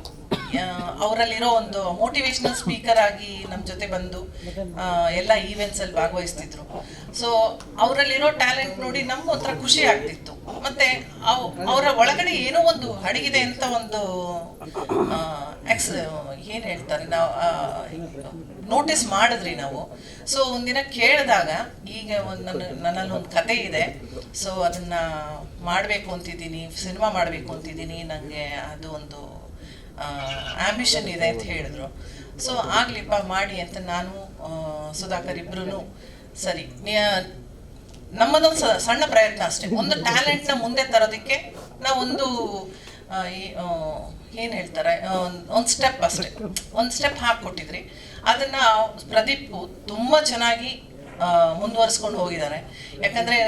E: ಅವರಲ್ಲಿರೋ ಒಂದು ಮೋಟಿವೇಶ್ನಲ್ ಸ್ಪೀಕರ್ ಆಗಿ ನಮ್ಮ ಜೊತೆ ಬಂದು ಎಲ್ಲ ಈವೆಂಟ್ಸಲ್ಲಿ ಭಾಗವಹಿಸ್ತಿದ್ರು. ಸೊ ಅವರಲ್ಲಿರೋ ಟ್ಯಾಲೆಂಟ್ ನೋಡಿ ನಮ್ಗೆ ಒಂಥರ ಖುಷಿ ಆಗ್ತಿತ್ತು. ಮತ್ತು ಅವರ ಒಳಗಡೆ ಏನೋ ಒಂದು ಅಡಗಿದೆ ಅಂತ ಒಂದು ಏನು ಹೇಳ್ತಾರೆ ನಾವು ನೋಟಿಸ್ ಮಾಡಿದ್ರಿ ನಾವು. ಸೊ ಒಂದಿನ ಕೇಳಿದಾಗ ಈಗ ನನ್ನಲ್ಲಿ ಒಂದು ಕತೆ ಇದೆ, ಸೊ ಅದನ್ನು ಮಾಡಬೇಕು ಅಂತಿದ್ದೀನಿ, ಸಿನಿಮಾ ಮಾಡಬೇಕು ಅಂತಿದ್ದೀನಿ, ನನಗೆ ಅದು ಒಂದು ಆಂಬಿಷನ್ ಇದೆ ಅಂತ ಹೇಳಿದ್ರು. ಸೊ ಆಗ್ಲಿಪ್ಪ ಮಾಡಿ ಅಂತ ನಾನು ಸುಧಾಕರ್ ಇಬ್ರು ಸರಿ, ನಮ್ಮದೊಂದು ಸಣ್ಣ ಪ್ರಯತ್ನ ಅಷ್ಟೇ. ಒಂದು ಟ್ಯಾಲೆಂಟ್ನ ಮುಂದೆ ತರೋದಕ್ಕೆ ನಾವೊಂದು ಏನು ಹೇಳ್ತಾರೆ ಒಂದು ಸ್ಟೆಪ್ ಅಷ್ಟೇ, ಒಂದು ಸ್ಟೆಪ್ ಹಾಕಿಕೊಟ್ಟಿದ್ರಿ. ಅದನ್ನು ಪ್ರದೀಪ್ ತುಂಬ ಚೆನ್ನಾಗಿ ಮುಂದುವರಿಸ್ಕೊಂಡು ಹೋಗಿದ್ದಾರೆ. ಯಾಕಂದರೆ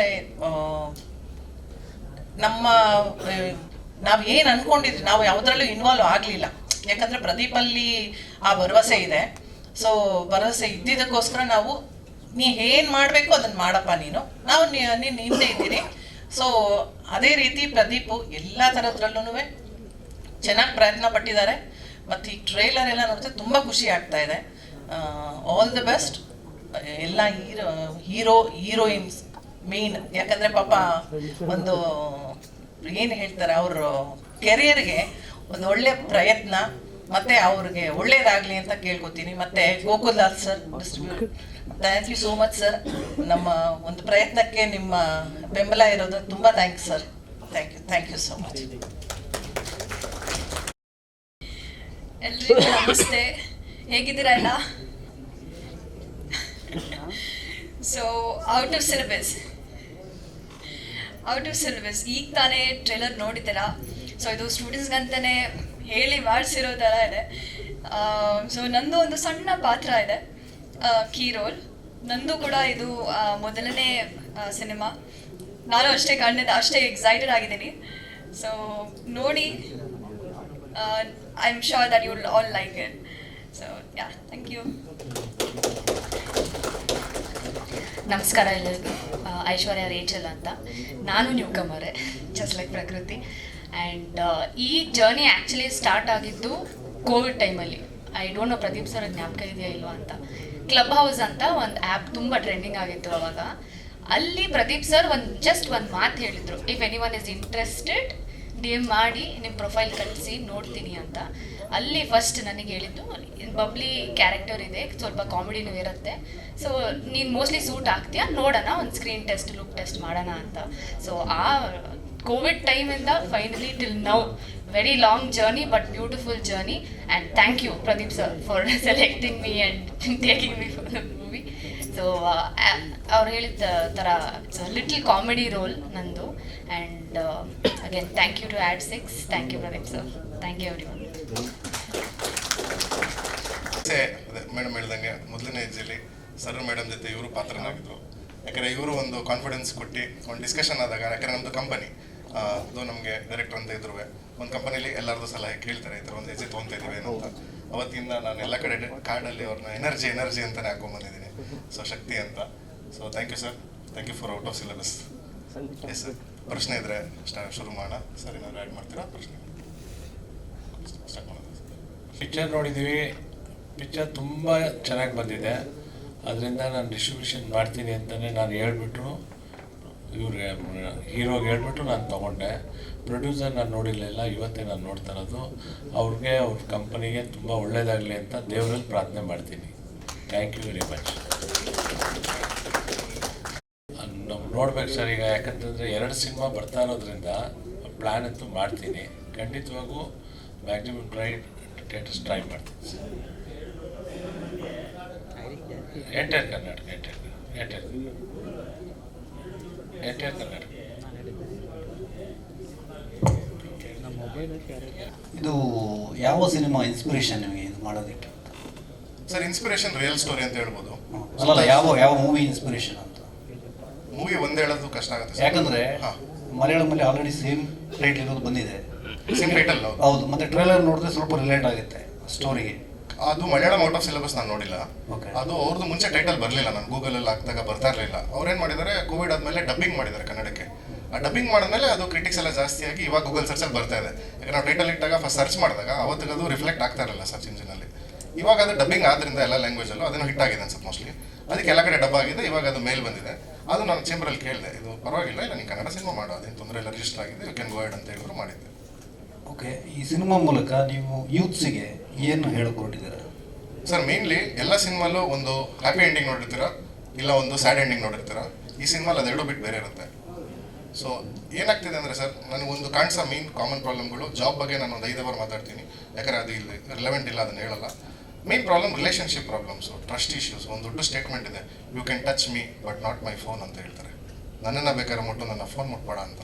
E: ನಾವು ಏನು ಅಂದ್ಕೊಂಡಿದ್ರಿ, ನಾವು ಯಾವುದ್ರಲ್ಲೂ ಇನ್ವಾಲ್ವ್ ಆಗಲಿಲ್ಲ. ಯಾಕಂದರೆ ಪ್ರದೀಪಲ್ಲಿ ಆ ಭರವಸೆ ಇದೆ. ಸೊ ಭರವಸೆ ಇದ್ದಿದ್ದಕ್ಕೋಸ್ಕರ ನಾವು ನೀ ಏನು ಮಾಡಬೇಕು ಅದನ್ನು ಮಾಡಪ್ಪ, ನಾವು ನೀನು ಹಿಂದೆ ಇದ್ದೀರಿ. ಸೊ ಅದೇ ರೀತಿ ಪ್ರದೀಪು ಎಲ್ಲ ಥರದ್ರಲ್ಲೂ ಚೆನ್ನಾಗಿ ಪ್ರಯತ್ನ ಪಟ್ಟಿದ್ದಾರೆ. ಮತ್ತು ಈ ಟ್ರೈಲರ್ ಎಲ್ಲ ನೋಡಿದ್ರೆ ತುಂಬ ಖುಷಿ ಆಗ್ತಾ ಇದೆ. ಆಲ್ ದ ಬೆಸ್ಟ್ ಎಲ್ಲ ಹೀರೋಯಿನ್ಸ್ ಮೇನ್. ಯಾಕಂದರೆ ಪಾಪ ಒಂದು ಏನು ಹೇಳ್ತಾರೆ, ಅವ್ರ ಕೆರಿಯರ್ಗೆ ಒಂದು ಒಳ್ಳೆ ಪ್ರಯತ್ನ, ಮತ್ತು ಅವ್ರಿಗೆ ಒಳ್ಳೇದಾಗಲಿ ಅಂತ ಕೇಳ್ಕೊತೀನಿ. ಮತ್ತು Gokul Lal sir, thank you so much sir. ನಮ್ಮ ಒಂದು ಪ್ರಯತ್ನಕ್ಕೆ ನಿಮ್ಮ ಬೆಂಬಲ ಇರೋದು ತುಂಬ thanks sir. Thank you so much.
G: ಎಲ್ರಿಗೂ ನಮಸ್ತೆ, ಹೇಗಿದ್ದೀರಾ ಎಲ್ಲ? ಸೊ ಔಟ್ ಆಫ್ ಸಿಲೆಬಸ್ ಈಗ ತಾನೇ ಟ್ರೇಲರ್ ನೋಡಿದ್ದೀರಾ. ಸೊ ಇದು ಸ್ಟೂಡೆಂಟ್ಸ್ಗಂತಲೇ ಹೇಳಿ ಮಾಡಿಸಿರೋ ಥರ ಇದೆ. ಸೊ ನಂದು ಒಂದು ಸಣ್ಣ ಪಾತ್ರ ಇದೆ, ಕೀ ರೋಲ್. ನಂದು ಕೂಡ ಇದು ಮೊದಲನೇ ಸಿನಿಮಾ. ನಾನು ಅಷ್ಟೇ ಎಕ್ಸೈಟೆಡ್ ಆಗಿದ್ದೀನಿ. ಸೊ ನೋಡಿ, I am sure that you will all like it. So yeah, thank you.
H: ನಮಸ್ಕಾರ ಎಲ್ಲರಿಗೂ. ಐಶ್ವರ್ಯ ರೇಚಲ್ ಅಂತ. ನಾನು ನ್ಯೂ ಕಮರೇ, ಜಸ್ಟ್ ಲೈಕ್ ಪ್ರಕೃತಿ. ಆ್ಯಂಡ್ ಈ ಜರ್ನಿ ಆ್ಯಕ್ಚುಲಿ ಸ್ಟಾರ್ಟ್ ಆಗಿದ್ದು ಕೋವಿಡ್ ಟೈಮಲ್ಲಿ. I don't know Pradeep sir ಜ್ಞಾಪಕ ಇದೆಯಾ ಇಲ್ವಾ ಅಂತ. ಕ್ಲಬ್ ಹೌಸ್ ಅಂತ ಒಂದು ಆ್ಯಪ್ ತುಂಬ ಟ್ರೆಂಡಿಂಗ್ ಆಗಿತ್ತು ಅವಾಗ. ಅಲ್ಲಿ ಪ್ರದೀಪ್ ಸರ್ ಜಸ್ಟ್ ಒಂದು ಮಾತು ಹೇಳಿದರು, if any one is interested DM ಮಾಡಿ ನಿಮ್ಮ ಪ್ರೊಫೈಲ್ ಕಳಿಸಿ ನೋಡ್ತೀನಿ ಅಂತ. ಅಲ್ಲಿ ಫಸ್ಟ್ ನನಗೆ ಹೇಳಿದ್ದು, ಬಬ್ಲಿ ಕ್ಯಾರೆಕ್ಟರ್ ಇದೆ, ಸ್ವಲ್ಪ ಕಾಮಿಡಿನೂ ಇರುತ್ತೆ, ಸೊ ನೀನು ಮೋಸ್ಟ್ಲಿ ಸೂಟ್ ಆಗ್ತೀಯಾ, ನೋಡೋಣ, ಒಂದು ಸ್ಕ್ರೀನ್ ಟೆಸ್ಟ್, ಲುಕ್ ಟೆಸ್ಟ್ ಮಾಡೋಣ ಅಂತ. ಸೊ ಆ ಕೋವಿಡ್ ಟೈಮಿಂದ finally till now, very long journey but beautiful journey. And thank you Pradeep sir for selecting me and taking me for the movie. So ಅವ್ರು ಹೇಳಿದ ಥರ it's little comedy role ನಂದು. And again thank you to Ad6. Thank you Pradeep sir. Thank you everyone.
B: Madam ಹೇಳ್ದಂಗೆ ಮೊದಲನೇ ಹೆಜ್ಜೆಯಲ್ಲಿ sir madam ಜೊತೆ ಇವರು ಪಾತ್ರನಾಗಿದ್ರು. ಯಾಕಂದರೆ ಇವರು ಒಂದು ಕಾನ್ಫಿಡೆನ್ಸ್ ಕೊಟ್ಟು ಒಂದು ಡಿಸ್ಕಷನ್ ಆದಾಗ, ಯಾಕಂದರೆ ನಮ್ಮದು ಕಂಪನಿ ಅದು ನಮಗೆ ಡೈರೆಕ್ಟರ್ ಅಂತ ಇದ್ರು ಒಂದು ಕಂಪನಿಲಿ ಎಲ್ಲರದ್ದು ಸಲಹೆ ಕೇಳ್ತಾರೆ, ಈ ಥರ ಒಂದು ಹೆಜ್ಜೆ ತೊಗೊತಾ ಇದ್ದೀವಿ ಅಂತ. ಅವತ್ತಿಂದ ನಾನು ಎಲ್ಲ ಕಡೆ ಕಾರ್ಡಲ್ಲಿ ಅವ್ರನ್ನ ಎನರ್ಜಿ ಅಂತಲೇ ಹಾಕೊಂಡ್ಬಂದಿದ್ದೀನಿ. ಸೊ ಶಕ್ತಿ ಅಂತ. So thank you sir, thank you for out of syllabus. Yes sir, ಪ್ರಶ್ನೆ ಇದ್ರೆ ಶುರು ಮಾಡೋಣ ಸರ್. ಏನಾದ್ರು ಆ್ಯಡ್ ಮಾಡ್ತೀರಾ ಪ್ರಶ್ನೆ? ಸ್ಟಾರ್ಟ್ ಮಾಡೋದು.
C: ಪಿಕ್ಚರ್ ನೋಡಿದ್ದೀವಿ, ಪಿಕ್ಚರ್ ತುಂಬ ಚೆನ್ನಾಗಿ ಬಂದಿದೆ. ಅದರಿಂದ ನಾನು ಡಿಸ್ಟ್ರಿಬ್ಯೂಷನ್ ಮಾಡ್ತೀನಿ ಅಂತಲೇ ನಾನು ಹೇಳ್ಬಿಟ್ಟು ಇವ್ರಿಗೆ ಹೀರೋಗೆ ಹೇಳ್ಬಿಟ್ಟು ನಾನು ತೊಗೊಂಡೆ. ಪ್ರೊಡ್ಯೂಸರ್ ನಾನು ನೋಡಿರಲಿಲ್ಲ, ಇವತ್ತೇ ನಾನು ನೋಡ್ತಾ ಇರೋದು. ಅವ್ರಿಗೆ ಅವ್ರ ಕಂಪನಿಗೆ ತುಂಬ ಒಳ್ಳೆಯದಾಗಲಿ ಅಂತ ದೇವರಲ್ಲಿ ಪ್ರಾರ್ಥನೆ ಮಾಡ್ತೀನಿ. Thank you very much. ನಾವು ನೋಡ್ಬೇಕು ಸರ್ ಈಗ, ಯಾಕಂತಂದರೆ 2 ಸಿನಿಮಾ ಬರ್ತಾ ಇರೋದ್ರಿಂದ ಪ್ಲ್ಯಾನ್ ಅಂತೂ ಮಾಡ್ತೀನಿ. ಖಂಡಿತವಾಗೂ ಮ್ಯಾಕ್ಸಿಮಮ್ ಥಿಯೇಟರ್ಸ್ ಟ್ರೈ ಮಾಡ್ತೀನಿ sir. Entire Karnataka, entire Karnataka.
I: ಇದು ಯಾವ ಸಿನಿಮಾ ಇನ್ಸ್ಪಿರೇಷನ್ ನಿಮಗೆ ಇದು ಮಾಡೋದಕ್ಕೆ?
B: ಸರ್ ಇನ್ಸ್ಪಿರೇಷನ್ ರಿಯಲ್ ಸ್ಟೋರಿ ಅಂತ ಹೇಳ್ಬೋದು.
I: ಅಲ್ಲ, ಯಾವ ಮೂವಿ ಇನ್ಸ್ಪಿರೇಷನ್ ಅಂತ?
B: ಮೂವಿ ಒಂದೇ ಹೇಳೋದು ಕಷ್ಟ ಆಗುತ್ತೆ
I: ಯಾಕಂದ್ರೆ ಮಲಯಾಳಮಲ್ಲಿ ಆಲ್ರೆಡಿ ಸೇಮ್ ಟೈಟಲ್ ಇರೋದು ಬಂದಿದೆ.
B: ಸೇಮ್ ಟೈಟಲ್
I: ಹೌದು, ಮತ್ತೆ ಟ್ರೈಲರ್ ನೋಡಿದ್ರೆ ಸ್ವಲ್ಪ ರಿಲೇಟ್ ಆಗುತ್ತೆ ಸ್ಟೋರಿಗೆ.
B: ಅದು ಮಲಯಾಳಂ ಔಟ್ ಆಫ್ ಸಿಲೆಬಸ್ ನಾನು ನೋಡಿಲ್ಲ.
I: Okay.
B: ಅದು ಅವ್ರದ್ದು ಮುಂಚೆ ಟೈಟಲ್ ಬರಲಿಲ್ಲ, ನಾನು ಗೂಗಲಲ್ಲಿ ಹಾಕಿದಾಗ ಬರ್ತಾ ಇರಲಿಲ್ಲ. ಅವ್ರೇನು ಮಾಡಿದ್ದಾರೆ, ಕೋವಿಡ್ ಆದಮೇಲೆ ಡಬ್ಬಿಂಗ್ ಮಾಡಿದ್ದಾರೆ ಕನ್ನಡಕ್ಕೆ. ಆ ಡಬ್ಬಿಂಗ್ ಮಾಡಿದ್ಮೇಲೆ ಅದು ಕ್ರಿಟಿಕ್ಸ್ ಎಲ್ಲ ಜಾಸ್ತಿಯಾಗಿ ಇವಾಗ ಗೂಗಲ್ ಸರ್ಚಲ್ಲಿ ಬರ್ತಾ ಇದೆ. ಯಾಕಂದ್ರೆ ನಾವು ಟೈಟಲ್ ಇಟ್ಟಾಗ ಫಸ್ಟ್ ಸರ್ಚ್ ಮಾಡಿದಾಗ ಅವತ್ತಿಗೆ ಅದು ರಿಫ್ಲೆಕ್ಟ್ ಆಗ್ತಾ ಇರಲಿಲ್ಲ ಸರ್ಚ್ ಇಂಜಿನಲ್ಲಿ. ಇವಾಗ ಅದು ಡಬ್ಬಿಂಗ್ ಆದ್ದರಿಂದ ಎಲ್ಲ ಲ್ಯಾಂಗ್ವೇಜಲ್ಲೂ ಅದನ್ನು ಹಿಟ್ ಆಗಿದೆ ಅನ್ಸುತ್ತೆ ಮೋಸ್ಟ್ಲಿ. ಅದಕ್ಕೆ ಎಲ್ಲ ಕಡೆ ಡಬ್ ಆಗಿದೆ. ಇವಾಗ ಅದು ಮೇಲ್ ಬಂದಿದೆ. ಅದು ನಾನು ಚೇಂಬರಲ್ಲಿ ಕೇಳಿದೆ, ಇದು ಪರವಾಗಿಲ್ಲ, ಇಲ್ಲ ನೀವು ಕನ್ನಡ ಸಿನಿಮಾ ಮಾಡೋ, ಅದೇನು ತೊಂದರೆ ಇಲ್ಲ, ರಿಜಿಸ್ಟರ್ ಆಗಿದೆ, ಯು ಕ್ಯಾನ್ ಗೋ ಹೆಡ್ ಅಂತ ಹೇಳಿದ್ರು ಮಾಡಿದ್ದೆ.
I: ಓಕೆ, ಈ ಸಿನಿಮಾ ಮೂಲಕ ನೀವು ಯೂತ್ಸಿಗೆ ಏನು ಹೇಳಿಕೊಟ್ಟಿದ್ದೀರಾ?
B: ಸರ್ ಮೇನ್ಲಿ ಎಲ್ಲ ಸಿನಿಮಾಲ್ಲೂ ಒಂದು ಹ್ಯಾಪಿ ಎಂಡಿಂಗ್ ನೋಡಿರ್ತೀರಾ, ಇಲ್ಲ ಒಂದು ಸ್ಯಾಡ್ ಎಂಡಿಂಗ್ ನೋಡಿರ್ತೀರಾ. ಈ ಸಿನಿಮಾಲ್ ಅದೆರಡು ಬಿಟ್ಟು ಬೇರೆ ಇರುತ್ತೆ. ಸೊ ಏನಾಗ್ತಿದೆ ಅಂದರೆ ಸರ್, ನನಗೊಂದು ಕಾಣಿಸೋ ಮೇನ್ ಕಾಮನ್ ಪ್ರಾಬ್ಲಮ್ಗಳು, ಜಾಬ್ ಬಗ್ಗೆ ನಾನು ಒಂದು 5 ಅವರ್ ಮಾತಾಡ್ತೀನಿ, ಯಾಕಂದರೆ ಅದು ಇಲ್ಲಿ ರಿಲೆವೆಂಟ್ ಇಲ್ಲ, ಅದನ್ನು ಹೇಳಲ್ಲ. Main problem relationship problems, trust issues. ಒಂದು ದೊಡ್ಡ ಸ್ಟೇಟ್ಮೆಂಟ್ ಇದೆ, you can touch me but not my phone ಅಂತ ಹೇಳ್ತಾರೆ. ನನ್ನನ್ನು ಬೇಕಾದ್ರೆ ಮುಟ್ಟು, ನನ್ನ ಫೋನ್ ಮುಟ್ಬೇಡ ಅಂತ.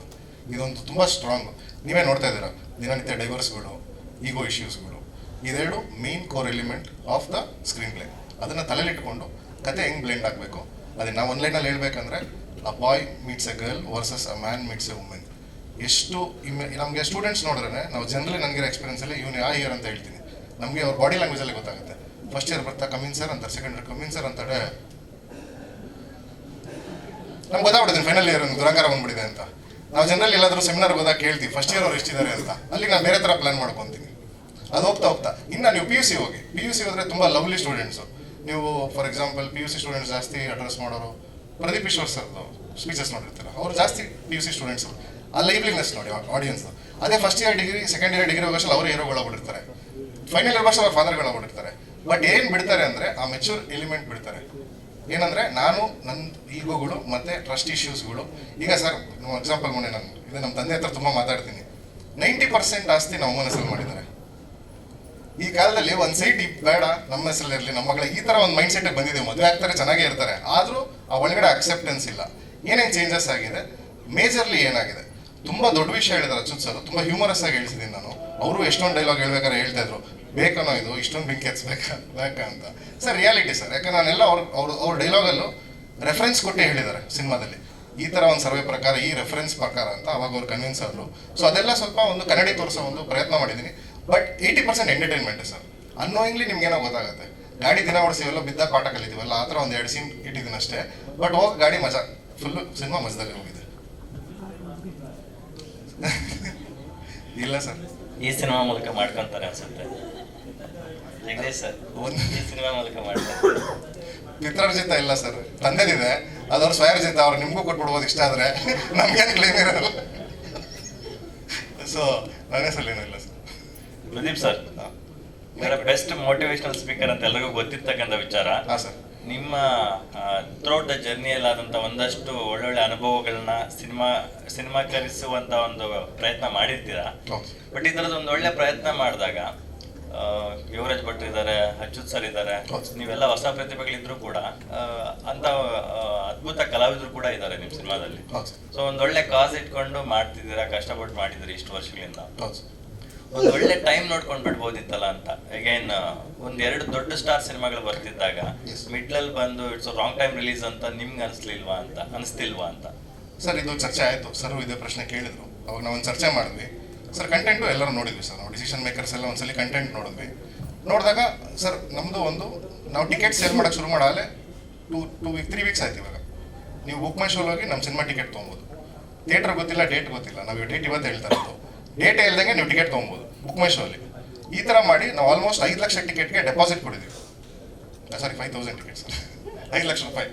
B: ಇದೊಂದು ತುಂಬ ಸ್ಟ್ರಾಂಗ್. ನೀವೇ ನೋಡ್ತಾ ಇದ್ದೀರಾ, ದಿನನಿತ್ಯ ಡೈವರ್ಸ್ಗಳು, ಈಗೋ ಇಶ್ಯೂಸ್ಗಳು, ಇದೆರಡು main core element of the screen play. ಅದನ್ನು ತಲೆಲಿಟ್ಕೊಂಡು ಕತೆ ಹೆಂಗೆ ಬ್ಲೆಂಡ್ ಆಗಬೇಕು, ಅದನ್ನು ನಾವು ಆನ್ಲೈನಲ್ಲಿ ಹೇಳ್ಬೇಕಂದ್ರೆ a boy meets a girl versus a man meets a women. ಎಷ್ಟು ನಮಗೆ ಸ್ಟೂಡೆಂಟ್ಸ್ ನೋಡಿದ್ರೆ, ನಾವು ಜನರಲಿ ನನಗಿರೋ ಎಕ್ಸ್ಪೀರಿಯನ್ಸಲ್ಲಿ ಇವನು ಯಾವ ಇಯರ್ ಅಂತ ಹೇಳ್ತೀನಿ, ನಮಗೆ ಅವ್ರ ಬಾಡಿ ಲ್ಯಾಂಗ್ವೇಜಲ್ಲಿ ಗೊತ್ತಾಗುತ್ತೆ. ಫಸ್ಟ್ ಇಯರ್ ಬರ್ತಾ ಕಮಿನ್ ಸರ್ ಅಂತಾರೆ, ಸೆಕೆಂಡ್ ಇಯರ್ ಕಮಿನ್ ಸರ್ ಅಂತಾರೆ, ನಮ್ಗೆ ಗೊತ್ತಾಗ್ಬಿಡ್ತೀನಿ ಫೈನಲ್ ಇಯರ್ ದುರಂಕಾರ ಬಂದ್ಬಿಟ್ಟಿದೆ ಅಂತ. ನಾವು ಜನರಲ್ ಎಲ್ಲಾದರೂ ಸೆಮಿನಾರ್ ಹೋದಾಗ ಕೇಳ್ತೀವಿ ಫಸ್ಟ್ ಇಯರ್ ಅವ್ರು ಎಷ್ಟಿದ್ದಾರೆ ಅಂತ. ಅಲ್ಲಿಗೆ ನಾನು ಬೇರೆ ಥರ ಪ್ಲಾನ್ ಮಾಡ್ಕೊತೀನಿ. ಅದು ಹೋಗ್ತಾ ಇನ್ನು ನೀವು PUC ಹೋಗಿ, PUC ಹೋದರೆ ತುಂಬ ಲವ್ಲಿ ಸ್ಟೂಡೆಂಟ್ಸು. ನೀವು ಫಾರ್ ಎಕ್ಸಾಂಪಲ್ PUC ಸ್ಟೂಡೆಂಟ್ಸ್ ಜಾಸ್ತಿ ಅಡ್ರೆಸ್ ಮಾಡೋರು ಪ್ರದೀಪ್ ಈಶ್ವರ್ ಸರ್ದು ಸ್ಪೀಚಸ್ ನೋಡಿರ್ತಾರೆ, ಅವ್ರು ಜಾಸ್ತಿ PUC ಸ್ಟೂಡೆಂಟ್ಸು. ಆ ಲೈವ್ಲಿನೆಸ್ ನೋಡಿ ಆಡಿಯನ್ಸ್. ಅದೇ first year degree, second year degree ಹೋಗೋಷ್ಟು ಅವರು ಹೀರೋಗಳಾಗ್ಬಿಟ್ಟಿರ್ತಾರೆ, ಫೈನಲ್ ಇಯರ್ ವರ್ಷ ಅವ್ರ ಫಾದರ್ಗಳಾಗ್ಬಿಟ್ಟಿರ್ತಾರೆ. ಬಟ್ ಏನು ಬಿಡ್ತಾರೆ ಅಂದರೆ ಆ ಮೆಚೂರ್ ಎಲಿಮೆಂಟ್ ಬಿಡ್ತಾರೆ. ಏನಂದರೆ ನಾನು ನನ್ನ ಈಗೋಗಳು ಮತ್ತು ಟ್ರಸ್ಟ್ ಇಶ್ಯೂಸ್ಗಳು. ಈಗ ಸರ್ ಎಕ್ಸಾಂಪಲ್ ಮೊನ್ನೆ ನಾನು ಇದು ನಮ್ಮ ತಂದೆ ಹತ್ರ ತುಂಬ ಮಾತಾಡ್ತೀನಿ, 90% ಆಸ್ತಿ ನಮ್ಮ ಅಮ್ಮನ ಹೆಸರು ಮಾಡಿದ್ದಾರೆ. ಈ ಕಾಲದಲ್ಲಿ ಒಂದು ಸೈಟ್ ಬೇಡ ನಮ್ಮ ಹೆಸರಲ್ಲಿ ನಮ್ಮ ಮಗಳ, ಈ ಥರ ಒಂದು ಮೈಂಡ್ ಸೆಟ್ಟಿಗೆ ಬಂದಿದೆ. ಮದುವೆ ಆಗ್ತಾರೆ, ಚೆನ್ನಾಗೇ ಇರ್ತಾರೆ, ಆದರೂ ಆ ಒಳಗಡೆ ಅಕ್ಸೆಪ್ಟೆನ್ಸ್ ಇಲ್ಲ. ಏನೇನು ಚೇಂಜಸ್ ಆಗಿದೆ, ಮೇಜರ್ಲಿ ಏನಾಗಿದೆ, ತುಂಬ ದೊಡ್ಡ ವಿಷಯ ಹೇಳಿದ್ದಾರೆ ಅಚ್ಯುತ್ ಸರ್, ತುಂಬ ಹ್ಯೂಮರಸ್ ಆಗಿ ಹೇಳ್ತಿದ್ದೀನಿ ನಾನು. ಅವರು ಎಷ್ಟೊಂದು ಡೈಲಾಗ್ ಹೇಳ್ಬೇಕಾದ್ರೆ ಹೇಳ್ತಾ ಇದ್ರು, ಬೇಕನೋ ಇದು ಇಷ್ಟೊಂದು ಬೆಂಕಿ ಹಚ್ಬೇಕಾ ಅಂತ. ಸರ್ ರಿಯಾಲಿಟಿ ಸರ್, ಯಾಕಂದ್ರೆ ನಾನೆಲ್ಲ ಅವ್ರ ಡೈಲಾಗಲ್ಲೂ ರೆಫರೆನ್ಸ್ ಕೊಟ್ಟೆ ಹೇಳಿದ್ದಾರೆ ಸಿನಿಮಾದಲ್ಲಿ, ಈ ಥರ ಒಂದು ಸರ್ವೆ ಪ್ರಕಾರ, ಈ ರೆಫರೆನ್ಸ್ ಪ್ರಕಾರ ಅಂತ. ಅವಾಗ ಅವ್ರು ಕನ್ವಿನ್ಸ್ ಆದರು. ಸೊ ಅದೆಲ್ಲ ಸ್ವಲ್ಪ ಒಂದು ಕನ್ನಡಿ ತೋರಿಸೋ ಒಂದು ಪ್ರಯತ್ನ ಮಾಡಿದ್ದೀನಿ. But 80% entertainment sir. ಅನ್ನೋಯಿಂಗ್ಲಿ ನಿಮ್ಗೇನೋ ಗೊತ್ತಾಗುತ್ತೆ. ಗಾಡಿ ದಿನ ಓಡಿಸಿವೆಲ್ಲ ಬಿದ್ದಾಗ ಪಾಠ ಕಲಿತೀವಲ್ಲ, ಆ ಥರ ಒಂದು 2 ಸೀನ್ ಇಟ್ಟಿದ್ದೀನಿ ಅಷ್ಟೇ. ಬಟ್ ಹೋಗಿ ಗಾಡಿ ಮಜಾ, ಫುಲ್ಲು ಸಿನಿಮಾ ಮಜದಲ್ಲಿ ಹೋಗಿದೆ. ಇಲ್ಲ ಸರ್,
J: ಈ ಸಿನಿಮಾ ಮೂಲಕ ಮಾಡ್ಕೊಂತಾರೆ ಅನ್ಸುತ್ತೆ ಜಗದೀಶ್ ಸರ್. ಈ ಸಿನಿಮಾ ಮೂಲಕ ಮಾಡ್ತಾರೆ.
B: ಪಿತ್ರಾರ್ಜಿತ ಇಲ್ಲ ಸರ್, ತಂದೆದಿದೆ, ಅದವ್ರ ಸ್ವಯರ್ಜಿತ. ಅವ್ರು ನಿಮಗೂ ಕೊಟ್ಬಿಡ್ಬೋದು ಇಷ್ಟ ಆದರೆ, ನಮ್ಗೇನು ಕ್ಲೇಮ್ ಇರಲ್ಲ. ಸೊ ನನ್ನ ಹೆಸರೇನೂ ಇಲ್ಲ ಸರ್.
J: ಪ್ರದೀಪ್ ಸರ್, ಇವರ ಬೆಸ್ಟ್ ಮೋಟಿವೇಶನಲ್ ಸ್ಪೀಕರ್ ಅಂತ ಎಲ್ಲರಿಗೂ ಗೊತ್ತಿರ್ತಕ್ಕಂಥ ವಿಚಾರ.
B: ಹಾಂ ಸರ್.
J: ನಿಮ್ಮ ಥ್ರೂಔಟ್ ದ ಜರ್ನಿಯಲ್ಲಾದಂಥ ಒಂದಷ್ಟು ಒಳ್ಳೊಳ್ಳೆ ಅನುಭವಗಳನ್ನ ಸಿನಿಮಾಕರಿಸುವಂಥ ಒಂದು ಪ್ರಯತ್ನ ಮಾಡಿರ್ತೀರಾ. ಬಟ್ ಈ ಥರದ್ದು ಒಂದು ಒಳ್ಳೆ ಪ್ರಯತ್ನ ಮಾಡಿದಾಗ ಯುವರಾಜ್ ಭಟ್ ಇದ್ದಾರೆ, ಅಚ್ಯುತ್ ಸರ್ ಇದ್ದಾರೆ, ನೀವೆಲ್ಲ ಹೊಸ ಪ್ರತಿಭೆಗಳಿದ್ರು ಕೂಡ ಅಂತ ಅದ್ಭುತ ಕಲಾವಿದರು ಕೂಡ ಇದ್ದಾರೆ ನಿಮ್ಮ ಸಿನಿಮಾದಲ್ಲಿ. ಸೊ ಒಂದೊಳ್ಳೆ ಕಾಸ್ ಇಟ್ಕೊಂಡು ಮಾಡ್ತಿದ್ದೀರಾ, ಕಷ್ಟಪಟ್ಟು ಮಾಡಿದ್ದೀರಿ ಇಷ್ಟು ವರ್ಷಗಳಿಂದ. ಒಂದು ಒಳ್ಳೆ ಟೈಮ್ ನೋಡ್ಕೊಂಡು ಬಿಡ್ಬೋದಿತ್ತಲ್ಲ ಅಂತ. ಅಗೈನ್ ಒಂದೆರಡು ದೊಡ್ಡ ಸ್ಟಾರ್ ಸಿನಿಮಾಗಳು ಬರ್ತಿದ್ದಾಗ ಮಿಡ್ಲಲ್ಲಿ ಬಂದು ಇಟ್ಸ್ ರಾಂಗ್ ಟೈಮ್ ರಿಲೀಸ್ ಅಂತ ನಿಮ್ಗೆ ಅನಿಸ್ತಿಲ್ವಾ ಅಂತ.
B: ಸರ್ ಇದು ಚರ್ಚೆ ಆಯಿತು, ಸರ್ ಇದೇ ಪ್ರಶ್ನೆ ಕೇಳಿದ್ರು. ಅವಾಗ ನಾವು ಒಂದು ಚರ್ಚೆ ಮಾಡಿದ್ವಿ ಸರ್. ಕಂಟೆಂಟು ಎಲ್ಲರೂ ನೋಡಿದ್ವಿ ಸರ್, ನಾವು ಡಿಸಿಷನ್ ಮೇಕರ್ಸ್ ಎಲ್ಲ ಒಂದ್ಸಲಿ ಕಂಟೆಂಟ್ ನೋಡಿದ್ವಿ. ನೋಡಿದಾಗ ಸರ್ ನಮ್ಮದು ನಾವು ಟಿಕೆಟ್ ಸೇಲ್ ಮಾಡೋಕ್ಕೆ ಶುರು ಮಾಡಾಲೆ 3 ವೀಕ್ಸ್ ಆಯ್ತು. ಇವಾಗ ನೀವು ಬುಕ್ ಮೈ ಶೋಲ್ ಹೋಗಿ ನಮ್ಮ ಸಿನಿಮಾ ಟಿಕೆಟ್ ತೊಗೊಬೋದು. ಥಿಯೇಟರ್ ಗೊತ್ತಿಲ್ಲ, ಡೇಟ್ ಗೊತ್ತಿಲ್ಲ. ನಾವು ಡೇಟ್ ಇವತ್ತು ಹೇಳ್ತಾ ಇರೋದು, ಡೇಟ್ ಹೇಳ್ದಂಗೆ ನೀವು ಟಿಕೆಟ್ ತೊಗೊಬೋದು ಬುಕ್ ಮೈ ಶೋ ಅಲ್ಲಿ. ಈ ಥರ ಮಾಡಿ ನಾವು ಆಲ್ಮೋಸ್ಟ್ 5 ಲಕ್ಷ ಟಿಕೆಟ್ಗೆ ಡೆಪಾಸಿಟ್ ಕೊಡಿದ್ದೀವಿ. ಸಾರಿ, 5,000 ಟಿಕೆಟ್ಸ್, 5 ಲಕ್ಷ ರೂಪಾಯಿ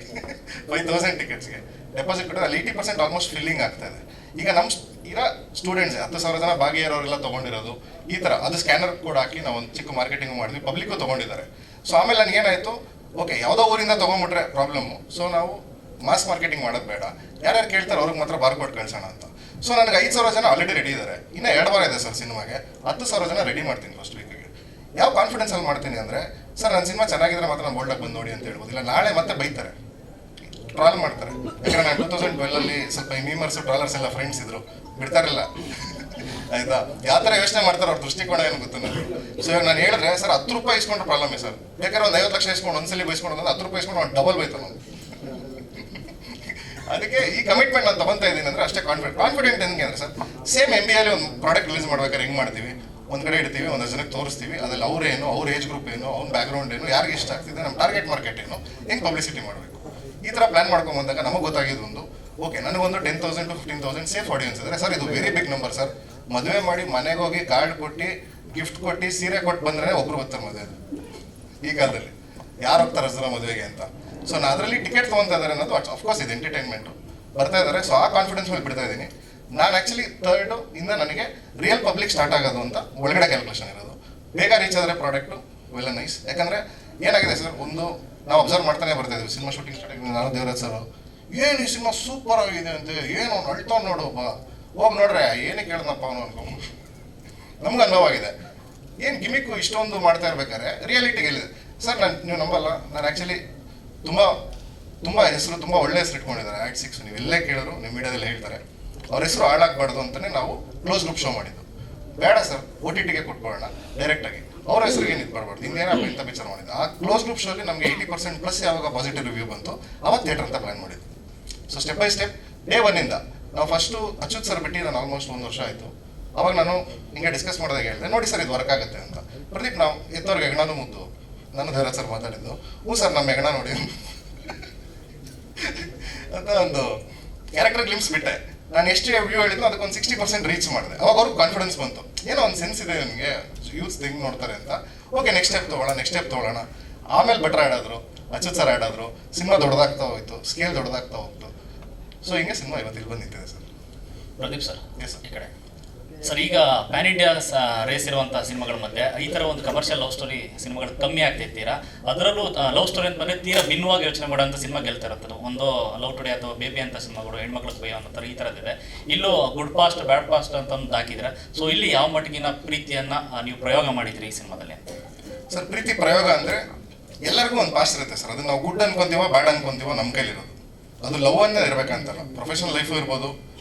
B: 5,000 ಟಿಕೆಟ್ಸ್ಗೆ ಡೆಪಾಸಿಟ್ ಕೊಟ್ಟರೆ ಅಲ್ಲಿ 80% ಆಲ್ಮೋಸ್ಟ್ ಫಿಲ್ಲಿಂಗ್ ಆಗ್ತಾ ಇದೆ. ಈಗ ನಮ್ಮ ಇರೋ ಸ್ಟೂಡೆಂಟ್ಸ್ 10,000 ಜನ ಭಾಗಿಯಾರೋರೆಲ್ಲ ತೊಗೊಂಡಿರೋದು ಈ ಥರ. ಅದು ಸ್ಕ್ಯಾನರ್ ಕೂಡ ಹಾಕಿ ನಾವು ಒಂದು ಚಿಕ್ಕ ಮಾರ್ಕೆಟಿಂಗ್ ಮಾಡಿದ್ವಿ, ಪಬ್ಲಿಕ್ಕು ತೊಗೊಂಡಿದ್ದಾರೆ. ಸೊ ಆಮೇಲೆ ನನಗೇನಾಯಿತು, ಓಕೆ ಯಾವುದೋ ಊರಿಂದ ತೊಗೊಂಬಿಟ್ರೆ ಪ್ರಾಬ್ಲಮ್ಮು, ಸೊ ನಾವು ಮಾಸ್ ಮಾರ್ಕೆಟಿಂಗ್ ಮಾಡೋದು ಬೇಡ, ಯಾರ್ಯಾರು ಕೇಳ್ತಾರೆ ಅವ್ರಿಗೆ ಮಾತ್ರ ಬಾರ್ಕೋಡ್ ಕಳ್ಸೋಣ ಅಂತ. ಸೊ ನನಗೆ 5,000 ಜನ ಆಲ್ರೆಡಿ ರೆಡಿ ಇದ್ದಾರೆ, ಇನ್ನೂ 2 ವಾರ ಇದೆ ಸರ್ ಸಿನಿಮಾಗೆ. 10,000 ಜನ ರೆಡಿ ಮಾಡ್ತೀನಿ ಫಸ್ಟ್ ವೀಕಿಗೆ. ಯಾವ ಕಾನ್ಫಿಡೆನ್ಸಲ್ಲಿ ಮಾಡ್ತೀನಿ ಅಂದರೆ, ಸರ್ ನನ್ನ ಸಿನಿಮಾ ಚೆನ್ನಾಗಿದ್ರೆ ಮಾತ್ರ ನಾನು ಬೋಲ್ಡಾಗಿ ಬಂದು ನೋಡಿ ಅಂತ ಹೇಳ್ಬೋದು. ಇಲ್ಲ ನಾಳೆ ಮತ್ತೆ ಬೈತಾರೆ, ಟ್ರಾಲ್ ಮಾಡ್ತಾರೆ. ಯಾಕಂದ್ರೆ ನಾನು 2012 ಸ್ವಲ್ಪ ಈ ಮೀಮರ್ಸ್ ಟ್ರಾಲರ್ಸ್ ಎಲ್ಲ ಫ್ರೆಂಡ್ಸ್ ಇದ್ರು, ಬಿಡ್ತಾರಿಲ್ಲ ಆಯ್ತಾ. ಯಾವ ಥರ ಯೋಚನೆ ಮಾಡ್ತಾರೆ ಅವ್ರ ದೃಷ್ಟಿಕೋನ ಏನು ಗೊತ್ತು ನನಗೆ. ಸೊ ಇವಾಗ ನಾನು ಹೇಳಿದ್ರೆ, ಸರ್ 10 ರೂಪಾಯಿ ಇಸ್ಕೊಂಡ್ರೆ ಪ್ರಾಬ್ಲಮ್ ಸರ್, ಬೇಕಾದ್ರೆ ಒಂದು 50 ಲಕ್ಷ ಇಸ್ಕೊಂಡು ಒಂದ್ಸಲಿ ಬೈಸ್ಕೊಂಡು 10 ರೂಪಾಯಿ ಇಸ್ಕೊಂಡು ಒಂದು ಡಬಲ್ ಬೈತಾನೆ ನಾನು. ಅದಕ್ಕೆ ಈ ಕಮಿಟ್ಮೆಂಟ್ ನಾನು ತಗೊಂತಾ ಇದ್ದೀನಿ ಅಂದರೆ ಅಷ್ಟೇ ಕಾನ್ಫಿಡೆಂಟ್ ಹೆಂಗೆ ಅಂದರೆ ಸರ್, ಸೇಮ್ MBA ಒಂದು ಪ್ರಾಡಕ್ಟ್ ರಿಲೀಸ್ ಮಾಡ್ಬೇಕಾದ್ರೆ ಹೆಂಗೆ ಮಾಡ್ತೀವಿ, ಒಂದು ಕಡೆ ಇಡ್ತೀವಿ, 100 ಜನಕ್ಕೆ ತೋರಿಸ್ತೀವಿ, ಅದ್ರಲ್ಲಿ ಅವ್ರೇನು, ಅವ್ರ ಏಜ್ ಗ್ರೂಪ್ ಏನು, ಅವ್ನ ಬ್ಯಾಕ್ಗ್ರೌಂಡ್ ಏನು, ಯಾರಿಗೆ ಇಷ್ಟ ಆಗ್ತಿದೆ, ನಮ್ಮ ಟಾರ್ಗೆಟ್ ಮಾರ್ಕೆಟ್ ಏನು, ಹೆಂಗೆ ಪಬ್ಲಿಸಿಟಿ ಮಾಡಬೇಕು, ಈ ಥರ ಪ್ಲಾನ್ ಮಾಡ್ಕೊಂಡು ಬಂದಾಗ ನಮಗೆ ಗೊತ್ತಾಗಿದ್ದು ಒಂದು, ಓಕೆ ನನಗೊಂದು 10,000 to 15,000 ಸೇಫ್ ಆಡಿಯನ್ಸ್ ಇದ್ದಾರೆ ಸರ್. ಇದು ವೆರಿ ಬಿಗ್ ನಂಬರ್ ಸರ್. ಮದುವೆ ಮಾಡಿ ಮನೆಗೆ ಹೋಗಿ ಕಾರ್ಡ್ ಕೊಟ್ಟು ಗಿಫ್ಟ್ ಕೊಟ್ಟು ಸೀರೆ ಕೊಟ್ಟು ಬಂದ್ರೆ ಒಬ್ರು ಬರ್ತಾರೆ ಮದುವೆ. ಈ ಕಾಲದಲ್ಲಿ ಯಾರು ಹೋಗ್ತಾರೆ ಸರ್ ಮದುವೆಗೆ ಅಂತ. ಸೊ ನಾನು ಅದರಲ್ಲಿ ಟಿಕೆಟ್ ತೊಗೊತಾ ಇದ್ದಾರೆ ಅನ್ನೋದು ಅಫ್ಕೋರ್ಸ್ ಇದು ಎಂಟರ್ಟೈನ್ಮೆಂಟು ಬರ್ತಾ ಇದ್ದಾರೆ. ಸೊ ಆ ಕಾನ್ಫಿಡೆನ್ಸ್ ಮೇಲೆ ಬಿಡ್ತಾ ಇದ್ದೀನಿ ನಾನು. ಆ್ಯಕ್ಚುಲಿ 3rd ಇಂದ ನನಗೆ ರಿಯಲ್ ಪಬ್ಲಿಕ್ ಸ್ಟಾರ್ಟ್ ಆಗೋದು ಅಂತ ಒಳಗಡೆ ಕ್ಯಾಲ್ಕುಲೇಷನ್ ಇರೋದು. ಬೇಗ ರೀಚ್ ಆದರೆ ಪ್ರಾಡಕ್ಟು ವೆಲ್ ನೈಸ್. ಯಾಕಂದರೆ ಏನಾಗಿದೆ ಸರ್, ಒಂದು ನಾವು ಅಬ್ಸರ್ವ್ ಮಾಡ್ತಾನೆ ಬರ್ತಾ ಇದ್ದೀವಿ, ಸಿನಿಮಾ ಶೂಟಿಂಗ್ ಸ್ಟಾರ್ಟ್ ನಾನು ದೇವರಾಜ್ ಸರ್ ಏನು ಈ ಸಿನಿಮಾ ಸೂಪರ್ ಆಗಿದೆ ಅಂತ, ಏನು ಅವ್ನು ಅಳ್ತಾವ್ ನೋಡು ಹೋಗಿ ನೋಡ್ರೆ ಏನಕ್ಕೆ ಕೇಳ್ದಪ್ಪ ಅವನು ಅನ್ಕೊಂಡು ನಮ್ಗೆ ಅನುಭವ ಆಗಿದೆ. ಏನು ಗಿಮಿಕ್ಕು ಇಷ್ಟೊಂದು ಮಾಡ್ತಾ ಇರ್ಬೇಕಾದ್ರೆ ರಿಯಾಲಿಟಿಗೆ ಹೇಳಿದೆ ಸರ್. ನೀವು ನಂಬಲ್ಲ, ನಾನು ಆ್ಯಕ್ಚುಲಿ ತುಂಬ ಹೆಸರು, ತುಂಬ ಒಳ್ಳೆ ಹೆಸರು ಇಟ್ಕೊಂಡಿದ್ದಾರೆ Ad6. ನೀವು ಎಲ್ಲೇ ಕೇಳಿದ್ರು ನಿಮ್ಮ ಮೀಡಿಯಾದಲ್ಲಿ ಹೇಳ್ತಾರೆ, ಅವ್ರ ಹೆಸರು ಹಾಳಾಗಬಾರ್ದು ಅಂತಲೇ ನಾವು ಕ್ಲೋಸ್ ಗ್ರೂಪ್ ಶೋ ಮಾಡಿದ್ದು. ಬೇಡ ಸರ್, OTTಗೆ ಕೊಟ್ಕೊಳ್ಳೋಣ ಡೈರೆಕ್ಟಾಗಿ, ಅವ್ರ ಹೆಸರಿಗೆ ನಿಂತ್ಬಾರ್ದು, ಇನ್ನೇನಪ್ಪ ಇಂಥ ಪಿಕ್ಚರ್ ಮಾಡಿದ್ದು. ಆ ಕ್ಲೋಸ್ ಗ್ರೂಪ್ ಶೋಲ್ಲಿ ನಮಗೆ 80% ಯಾವಾಗ ಪಾಸಿಟಿವ್ ರಿವ್ಯೂ ಬಂತು ಅವತ್ತು ಥಿಯೇಟರ್ ಅಂತ ಪ್ಲಾನ್ ಮಾಡಿದ್ದು. So step by step day 1ಇಂದ ನಾವು ಫಸ್ಟು ಅಚ್ಯುತ್ ಸರ್ ಬಿಟ್ಟು ನಾನು ಆಲ್ಮೋಸ್ಟ್ 1 ವರ್ಷ ಆಯಿತು. ಅವಾಗ ನಾನು ಹಿಂಗೆ ಡಿಸ್ಕಸ್ ಮಾಡಿದಾಗ ಹೇಳಿದೆ, ನೋಡಿ ಸರ್ ಇದು ವರ್ಕ್ ಆಗುತ್ತೆ ಅಂತ. ಪ್ರದೀಪ್ ನಾವು ಎತ್ತವ್ರಿಗೆ ಹೆಗಣನೂ ಮುದ್ದು, ನಾನು ಧೈರ್ಯ ಸರ್ ಮಾತಾಡಿದ್ದು, ಹ್ಞೂ ಸರ್ ನಮ್ಮ ಹೆಗಣ ನೋಡಿ ಅಂತ ಒಂದು ಕ್ಯಾರೆಕ್ಟರ್ ಗ್ಲಿಮ್ಸ್ ಬಿಟ್ಟೆ. ನಾನು ಎಷ್ಟು ವ್ಯೂ ಹೇಳಿದ್ರು ಅದಕ್ಕೊಂದು 60% ರೀಚ್ ಮಾಡಿದೆ. ಅವಾಗ ಅವ್ರಿಗೆ ಕಾನ್ಫಿಡೆನ್ಸ್ ಬಂತು, ಏನೋ ಒಂದು ಸೆನ್ಸ್ ಇದೆ ನನಗೆ, ಯೂತ್ಸ್ ಹೆಂಗೆ ನೋಡ್ತಾರೆ ಅಂತ. ಓಕೆ ನೆಕ್ಸ್ಟ್ ಸ್ಟೆಪ್ ತೊಗೊಳ್ಳೋಣ. ಆಮೇಲೆ ಬೆಟರ್ ಆಡಾದ್ರು, ಅಚ್ಯುತ್ ಸರ್ ಆಡಾದ್ರು, ಸಿನಿಮಾ ದೊಡ್ಡದಾಗ್ತಾ ಹೋಯ್ತು, ಸ್ಕೇಲ್ ದೊಡ್ಡದಾಗ್ತಾ ಹೋಗ್ತು. ಸೊ ಹಿಂಗೆ ಸಿನಿಮಾ ಇವತ್ತು ಇಲ್ಲಿ ಬಂದು ನಿಂತಿದೆ sir.
K: Pradeep sir,
B: yes sir.
K: ಈ ಕಡೆ ಸರ್, ಈಗ ಪ್ಯಾನ್ ಇಂಡಿಯಾ ರೇಸ್ ಇರುವಂಥ ಸಿನಿಮಾಗಳ ಮಧ್ಯೆ ಈ ಥರ ಒಂದು ಕಮರ್ಷಿಯಲ್ ಲವ್ ಸ್ಟೋರಿ ಸಿನಿಮಾಗಳು ಕಮ್ಮಿ ಆಗ್ತಿರ್ತೀರಾ. ಅದರಲ್ಲೂ ಲವ್ ಸ್ಟೋರಿ ಅಂತ ಬಂದರೆ ತೀರಾ ಭಿನ್ನವಾಗಿ ಯೋಚನೆ ಮಾಡೋಂಥ ಸಿನಿಮಾ ಗೆಲ್ತಾ ಇರುತ್ತದೆ. ಒಂದು ಲವ್ ಟುಡೇ ಅಥವಾ ಬೇಬಿ ಅಂತ ಸಿನಿಮಾಗಳು ಹೆಣ್ಮಕ್ಳಿಗೆ ಬೈಯೋ ಅನ್ನೋ ಥರ ಈ ಥರದ್ದಿದೆ. ಇಲ್ಲೂ ಗುಡ್ ಪಾಸ್ಟ್ ಬ್ಯಾಡ್ ಪಾಸ್ಟ್ ಅಂತ ಒಂದು ಹಾಕಿದ್ರೆ, ಸೊ ಇಲ್ಲಿ ಯಾವ ಮಟ್ಟಿಗಿನ ಪ್ರೀತಿಯನ್ನು ನೀವು ಪ್ರಯೋಗ ಮಾಡಿದ್ರಿ ಈ ಸಿನಿಮಾದಲ್ಲಿ?
B: ಸರ್, ಪ್ರೀತಿ ಪ್ರಯೋಗ ಅಂದರೆ ಎಲ್ಲರಿಗೂ ಒಂದು ಪಾಸ್ಟ್ ಇರುತ್ತೆ ಸರ್. ಅದನ್ನ ನಾವು ಗುಡ್ ಅನ್ಕೊಂತೀವೋ ಬ್ಯಾಡ್ ಅನ್ಕೊಂತೀವೋ ನಮ್ಮ ಕೈಲಿರೋದು. ಅದು ಲವ್ ಅನ್ನೇ ಇರಬೇಕಂತಲ್ಲ, ಪ್ರೊಫೆಷನಲ್ ಲೈಫು ಇರ್ಬೋದು,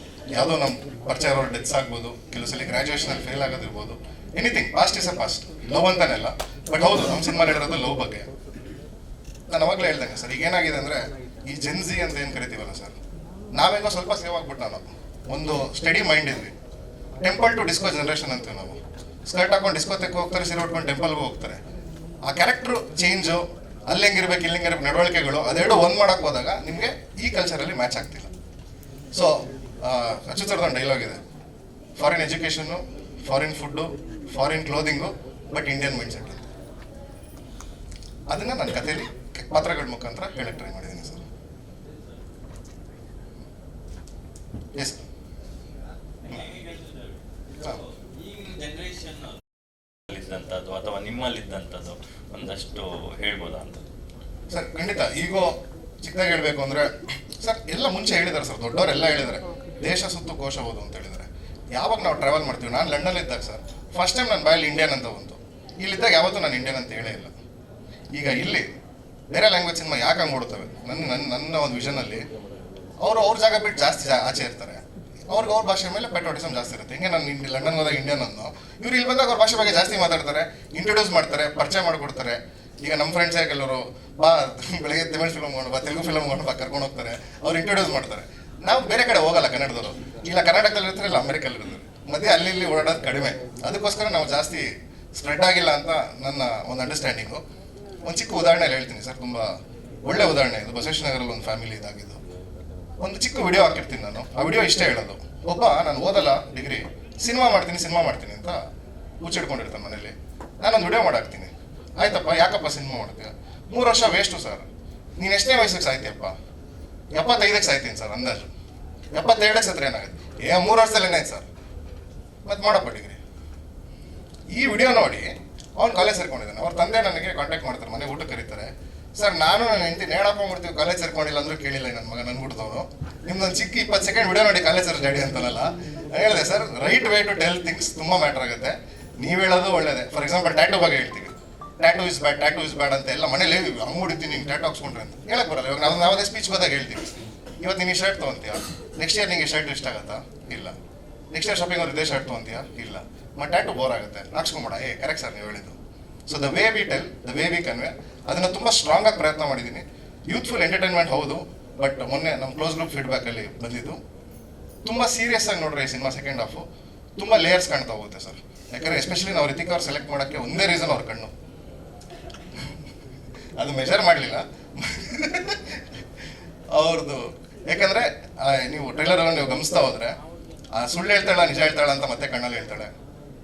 B: ಯಾವುದೋ ನಮ್ಮ ಪರಿಚಯ ಇರೋರು ಡೆತ್ಸ್ ಆಗ್ಬೋದು, ಕೆಲವು ಸಲ ಗ್ರಾಜುಯೇಷನಲ್ಲಿ ಫೇಲ್ ಆಗೋದಿರ್ಬೋದು, anything. Past is a past, love ಅಂತಾನೆ ಅಲ್ಲ. ಬಟ್ ಹೌದು, ನಮ್ಮ ಸಿನಿಮಾ ಹೇಳಿರೋದು ಲವ್ ಬಗ್ಗೆ. ನಾನು ಅವಾಗಲೇ ಹೇಳ್ದಂಗೆ ಸರ್, ಈಗ ಏನಾಗಿದೆ ಅಂದರೆ ಈ ಜೆನ್ಜಿ ಅಂತ ಏನು ಕರಿತೀವಲ್ಲ ಸರ್, ನಾವೇನೋ ಸ್ವಲ್ಪ ಸೇವ್ ಆಗ್ಬಿಟ್ಟು ನಾನು ಒಂದು ಸ್ಟಡಿ ಮೈಂಡ್ ಇದ್ವಿ. ಟೆಂಪಲ್ ಟು ಡಿಸ್ಕೋ ಜನರೇಷನ್ ಅಂತೀವಿ ನಾವು. ಸ್ಕರ್ಟ್ ಹಾಕೊಂಡು ಡಿಸ್ಕೋತೆಗೆ ಹೋಗ್ತಾರೆ, ಸೀರೆ ಉಟ್ಕೊಂಡು ಟೆಂಪಲ್ಗೂ ಹೋಗ್ತಾರೆ. ಆ ಕ್ಯಾರೆಕ್ಟ್ರು ಚೇಂಜು, ಅಲ್ಲಿ ಹೆಂಗಿರ್ಬೇಕು ಇಲ್ಲಿ ಹೆಂಗಿರ್ಬೇಕು ನಡವಳಿಕೆಗಳು, ಅದೆರಡು ಒಂದು ಮಾಡೋಕ್ಕೆ ಹೋದಾಗ ನಿಮಗೆ ಈ ಕಲ್ಚರಲ್ಲಿ ಮ್ಯಾಚ್ ಆಗ್ತಿಲ್ಲ. ಸೊ ಅಚ್ಯುತ್ ಸರ್ದೊಂದು ಡೈಲಾಗ್ ಇದೆ, foreign education, foreign food, foreign clothing, but Indian mindset. ಅದನ್ನು ನನ್ನ ಕಥೆಯಲ್ಲಿ ಪಾತ್ರಗಳ ಮುಖಾಂತರ ಹೇಳಕ್ಕೆ ಟ್ರೈ ಮಾಡಿದ್ದೀನಿ ಸರ್. ಎಸ್
J: ಇದ್ದಂಥದ್ದು ಅಥವಾ ನಿಮ್ಮಲ್ಲಿದ್ದಂಥದ್ದು ಒಂದಷ್ಟು ಹೇಳ್ಬೋದಾ ಅಂತ
B: ಸರ್? ಖಂಡಿತ. ಈಗ ಚಿಕ್ಕದಾಗಿ ಹೇಳಬೇಕು ಅಂದರೆ ಸರ್, ಎಲ್ಲ ಮುಂಚೆ ಹೇಳಿದ್ದಾರೆ ಸರ್, ದೊಡ್ಡವರೆಲ್ಲ ಹೇಳಿದ್ದಾರೆ, ದೇಶ ಸುತ್ತು ಕೋಶ ಓದು ಅಂತ ಹೇಳಿದ್ದಾರೆ. ಯಾವಾಗ ನಾವು ಟ್ರಾವೆಲ್ ಮಾಡ್ತೀವಿ, ನಾನು ಲಂಡನಲ್ಲಿ ಇದ್ದಾಗ ಸರ್ ಫಸ್ಟ್ ಟೈಮ್ ನನ್ನ ಬಾಯಲ್ಲಿ ಇಂಡಿಯನ್ ಅಂತ ಬಂತು. ಇಲ್ಲಿದ್ದಾಗ ಯಾವತ್ತೂ ನಾನು ಇಂಡಿಯನ್ ಅಂತ ಹೇಳೇ ಇಲ್ಲ. ಈಗ ಇಲ್ಲಿ ಬೇರೆ ಲ್ಯಾಂಗ್ವೇಜ್ ಸಿನಿಮಾ ಯಾಕೆ ಹಂಗೆ ಓಡ್ತವೆ, ನನ್ನ ಒಂದು ವಿಷನಲ್ಲಿ ಅವ್ರ ಜಾಗ ಬಿಟ್ಟು ಜಾಸ್ತಿ ಆಚೆ ಇರ್ತಾರೆ. ಅವ್ರಿಗೆ ಅವ್ರ ಭಾಷೆ ಮೇಲೆ ಪೆಟ್ರೋಟಿಸಮ್ ಜಾಸ್ತಿ ಇರುತ್ತೆ. ಹಿಂಗೆ ನಾನು ಲಂಡನ್ ಹೋದಾಗ ಇಂಡಿಯನ್ ಅನ್ನೋ, ಇವ್ರು ಇಲ್ಲಿ ಬಂದಾಗ ಅವ್ರ ಭಾಷೆ ಬಗ್ಗೆ ಜಾಸ್ತಿ ಮಾತಾಡ್ತಾರೆ, ಇಂಟ್ರೊಡ್ಯೂಸ್ ಮಾಡ್ತಾರೆ, ಪರಿಚಯ ಮಾಡಿಕೊಡ್ತಾರೆ. ಈಗ ನಮ್ಮ ಫ್ರೆಂಡ್ಸೇ ಕೆಲವರು ಬಾ ಬೆಳಗ್ಗೆ ತಮಿಳ್ ಫಿಲ್ಮ್ ನೋಡು, ಬಾ ತೆಲುಗು ಫಿಲ್ಮ್ ನೋಡು, ಬಾ ಕರ್ಕೊಂಡು ಹೋಗ್ತಾರೆ, ಅವ್ರು ಇಂಟ್ರೊಡ್ಯೂಸ್ ಮಾಡ್ತಾರೆ. ನಾವು ಬೇರೆ ಕಡೆ ಹೋಗಲ್ಲ ಕನ್ನಡದವರು, ಇಲ್ಲ ಕರ್ನಾಟಕದಲ್ಲಿ ಇರ್ತಾರೆ, ಇಲ್ಲ ಅಮೆರಿಕಲ್ಲಿ ಇರ್ತಾರೆ, ಮಧ್ಯೆ ಅಲ್ಲಿ ಇಲ್ಲಿ ಓಡಾಡೋದು ಕಡಿಮೆ. ಅದಕ್ಕೋಸ್ಕರ ನಾವು ಜಾಸ್ತಿ ಸ್ಪ್ರೆಡ್ ಆಗಿಲ್ಲ ಅಂತ ನನ್ನ ಒಂದು ಅಂಡರ್ಸ್ಟ್ಯಾಂಡಿಂಗು. ಒಂದು ಚಿಕ್ಕ ಉದಾಹರಣೆ ಹೇಳ್ತೀನಿ ಸರ್, ತುಂಬ ಒಳ್ಳೆ ಉದಾಹರಣೆ ಇದು. ಬಸವೇಶ್ವರ ನಗರಲ್ಲಿ ಒಂದು ಫ್ಯಾಮಿಲಿ ಇದಾಗಿದ್ದು. ಒಂದು ಚಿಕ್ಕ ವಿಡಿಯೋ ಹಾಕಿರ್ತೀನಿ ನಾನು. ಆ ವಿಡಿಯೋ ಇಷ್ಟೇ ಹೇಳೋದು, ಒಬ್ಬ ನಾನು ಓದಲ್ಲ ಡಿಗ್ರಿ, ಸಿನಿಮಾ ಮಾಡ್ತೀನಿ ಅಂತ ಮುಚ್ಚಿಡ್ಕೊಂಡಿರ್ತಾನೆ ಮನೇಲಿ. ನಾನೊಂದು ವಿಡಿಯೋ ಮಾಡಾಕ್ತೀನಿ. ಆಯ್ತಪ್ಪ, ಯಾಕಪ್ಪ ಸಿನಿಮಾ ಮಾಡ್ತೀಯ? 3 ವರ್ಷ ವೇಸ್ಟು ಸರ್. ನೀನು ಎಷ್ಟನೇ ವಯಸ್ಸಿಗೆ ಸಾಯ್ತೀಯಪ್ಪ? 75ಕ್ಕೆ ಸಾಯ್ತೀನಿ ಸರ್ ಅಂದಾಜು. 72ಕ್ಕೆ ಸತ್ರ ಏನಾಗುತ್ತೆ? 3 ವರ್ಷದಲ್ಲಿ ಏನಾಯ್ತು ಸರ್? ಮತ್ತೆ ಮಾಡಪ್ಪ ಡಿಗ್ರಿ. ಈ ವಿಡಿಯೋ ನೋಡಿ ಅವ್ನು ಕಾಲೇಜ್ ಸೇರ್ಕೊಂಡಿದ್ದಾನೆ. ಅವ್ರ ತಂದೆ ನನಗೆ ಕಾಂಟ್ಯಾಕ್ಟ್ ಮಾಡ್ತಾರೆ, ಮನೆ ಊಟಕ್ಕೆ ಕರೀತಾರೆ. ಸರ್, ನಾನು ನನ್ನ ಹೆಂಡತಿ ನೇಣಾಕೊಂಡ್ಬಿಡ್ತೀವಿ, ಕಾಲೇಜ್ ಸೇರ್ಕೊಂಡಿಲ್ಲ ಅಂದ್ರೂ ಕೇಳಿಲ್ಲ ನನ್ನ ಮಗ ನನ್ಬಿಡ್ತವನು. ನಿಮ್ದೊಂದು ಚಿಕ್ಕ 20 ಸೆಕೆಂಡ್ ವಿಡಿಯೋ ನೋಡಿ ಕಾಲೇಜ್ ಸೇರ್ ಡ್ಯಾಡಿ ಅಂತಾನಲ್ಲ. ಹೇಳಿದೆ sir, right way to tell things ತುಂಬ ಮ್ಯಾಟರ್ ಆಗುತ್ತೆ. ನೀವು ಹೇಳೋದು ಒಳ್ಳೇದೇ. ಫಾರ್ ಎಕ್ಸಾಂಪಲ್ ಟ್ಯಾಟೂ ಬಗ್ಗೆ ಹೇಳ್ತೀವಿ, ಟ್ಯಾಟೂ ಇಸ್ ಬ್ಯಾಡ್ ಅಂತ ಎಲ್ಲ ಮನೇಲಿ ಹಂಗೆ ಹೊಡಿತೀನಿ ಹಿಂಗೆ ಟ್ಯಾಟೂ ಹಾಕ್ಸ್ಕೊಂಡ್ರೆ ಅಂತ ಹೇಳಕ್ ಬರಲ್ಲ. ಇವಾಗ ನಾವು ಯಾವುದೇ ಸ್ಪೀಚ್ ಬಂದಾಗ ಹೇಳ್ತೀವಿ, ಇವತ್ತು ನೀನು ಈ ಶರ್ಟ್ ತೊಗೊಂತೀಯ, ನೆಕ್ಸ್ಟ್ ಇಯರ್ ನಿಂಗೆ ಶರ್ಟ್ ಇಷ್ಟ ಆಗುತ್ತಾ? ಇಲ್ಲ. ನೆಕ್ಸ್ಟ್ ಇಯರ್ ಶಾಪಿಂಗ್ ಅವ್ರು ಇದೇ ಶರ್ಟ್ ತೊಗೊಂತೀಯಾ? ಇಲ್ಲ. ಮತ್ತೆ ಟ್ಯಾಟೂ ಬೋರ್ ಆಗುತ್ತೆ, ಹಾಕ್ಸ್ಕೊಂಬೇಡ. ಕರೆಕ್ಟ್ ಸರ್ ನೀವು ಹೇಳಿದ್ದು. So the way we tell, the way we convey, ಅದನ್ನು ತುಂಬ ಸ್ಟ್ರಾಂಗ್ ಆಗಿ ಪ್ರಯತ್ನ ಮಾಡಿದ್ದೀನಿ. ಯೂತ್ಫುಲ್ ಎಂಟರ್ಟೈನ್ಮೆಂಟ್ ಹೌದು, ಬಟ್ ಮೊನ್ನೆ ನಮ್ಮ ಕ್ಲೋಸ್ ಗ್ರೂಪ್ ಫೀಡ್ಬ್ಯಾಕಲ್ಲಿ ಬಂದಿದ್ದು ತುಂಬ ಸೀರಿಯಸ್ ಆಗಿ ನೋಡ್ರಿ ಈ ಸಿನಿಮಾ ಸೆಕೆಂಡ್ ಹಾಫು ತುಂಬ ಲೇಯರ್ಸ್ ಕಾಣ್ತಾ ಹೋಗುತ್ತೆ ಸರ್. ಯಾಕಂದರೆ ಎಸ್ಪೆಷಲಿ ನಾವು ರಿತಿಕ್ ಅವ್ರು ಸೆಲೆಕ್ಟ್ ಮಾಡೋಕ್ಕೆ ಒಂದೇ ರೀಸನ್ ಅವ್ರ ಕಣ್ಣು. ಅದು ಮೆಜರ್ ಮಾಡಲಿಲ್ಲ ಅವ್ರದ್ದು. ಯಾಕಂದರೆ ನೀವು ಟ್ರೈಲರಲ್ಲಿ ನೀವು ಗಮನಿಸ್ತಾ ಹೋದರೆ ಸುಳ್ಳು ಹೇಳ್ತಾಳ ನಿಜ ಹೇಳ್ತಾಳ ಅಂತ ಮತ್ತೆ ಕಣ್ಣಲ್ಲಿ ಹೇಳ್ತಾಳೆ,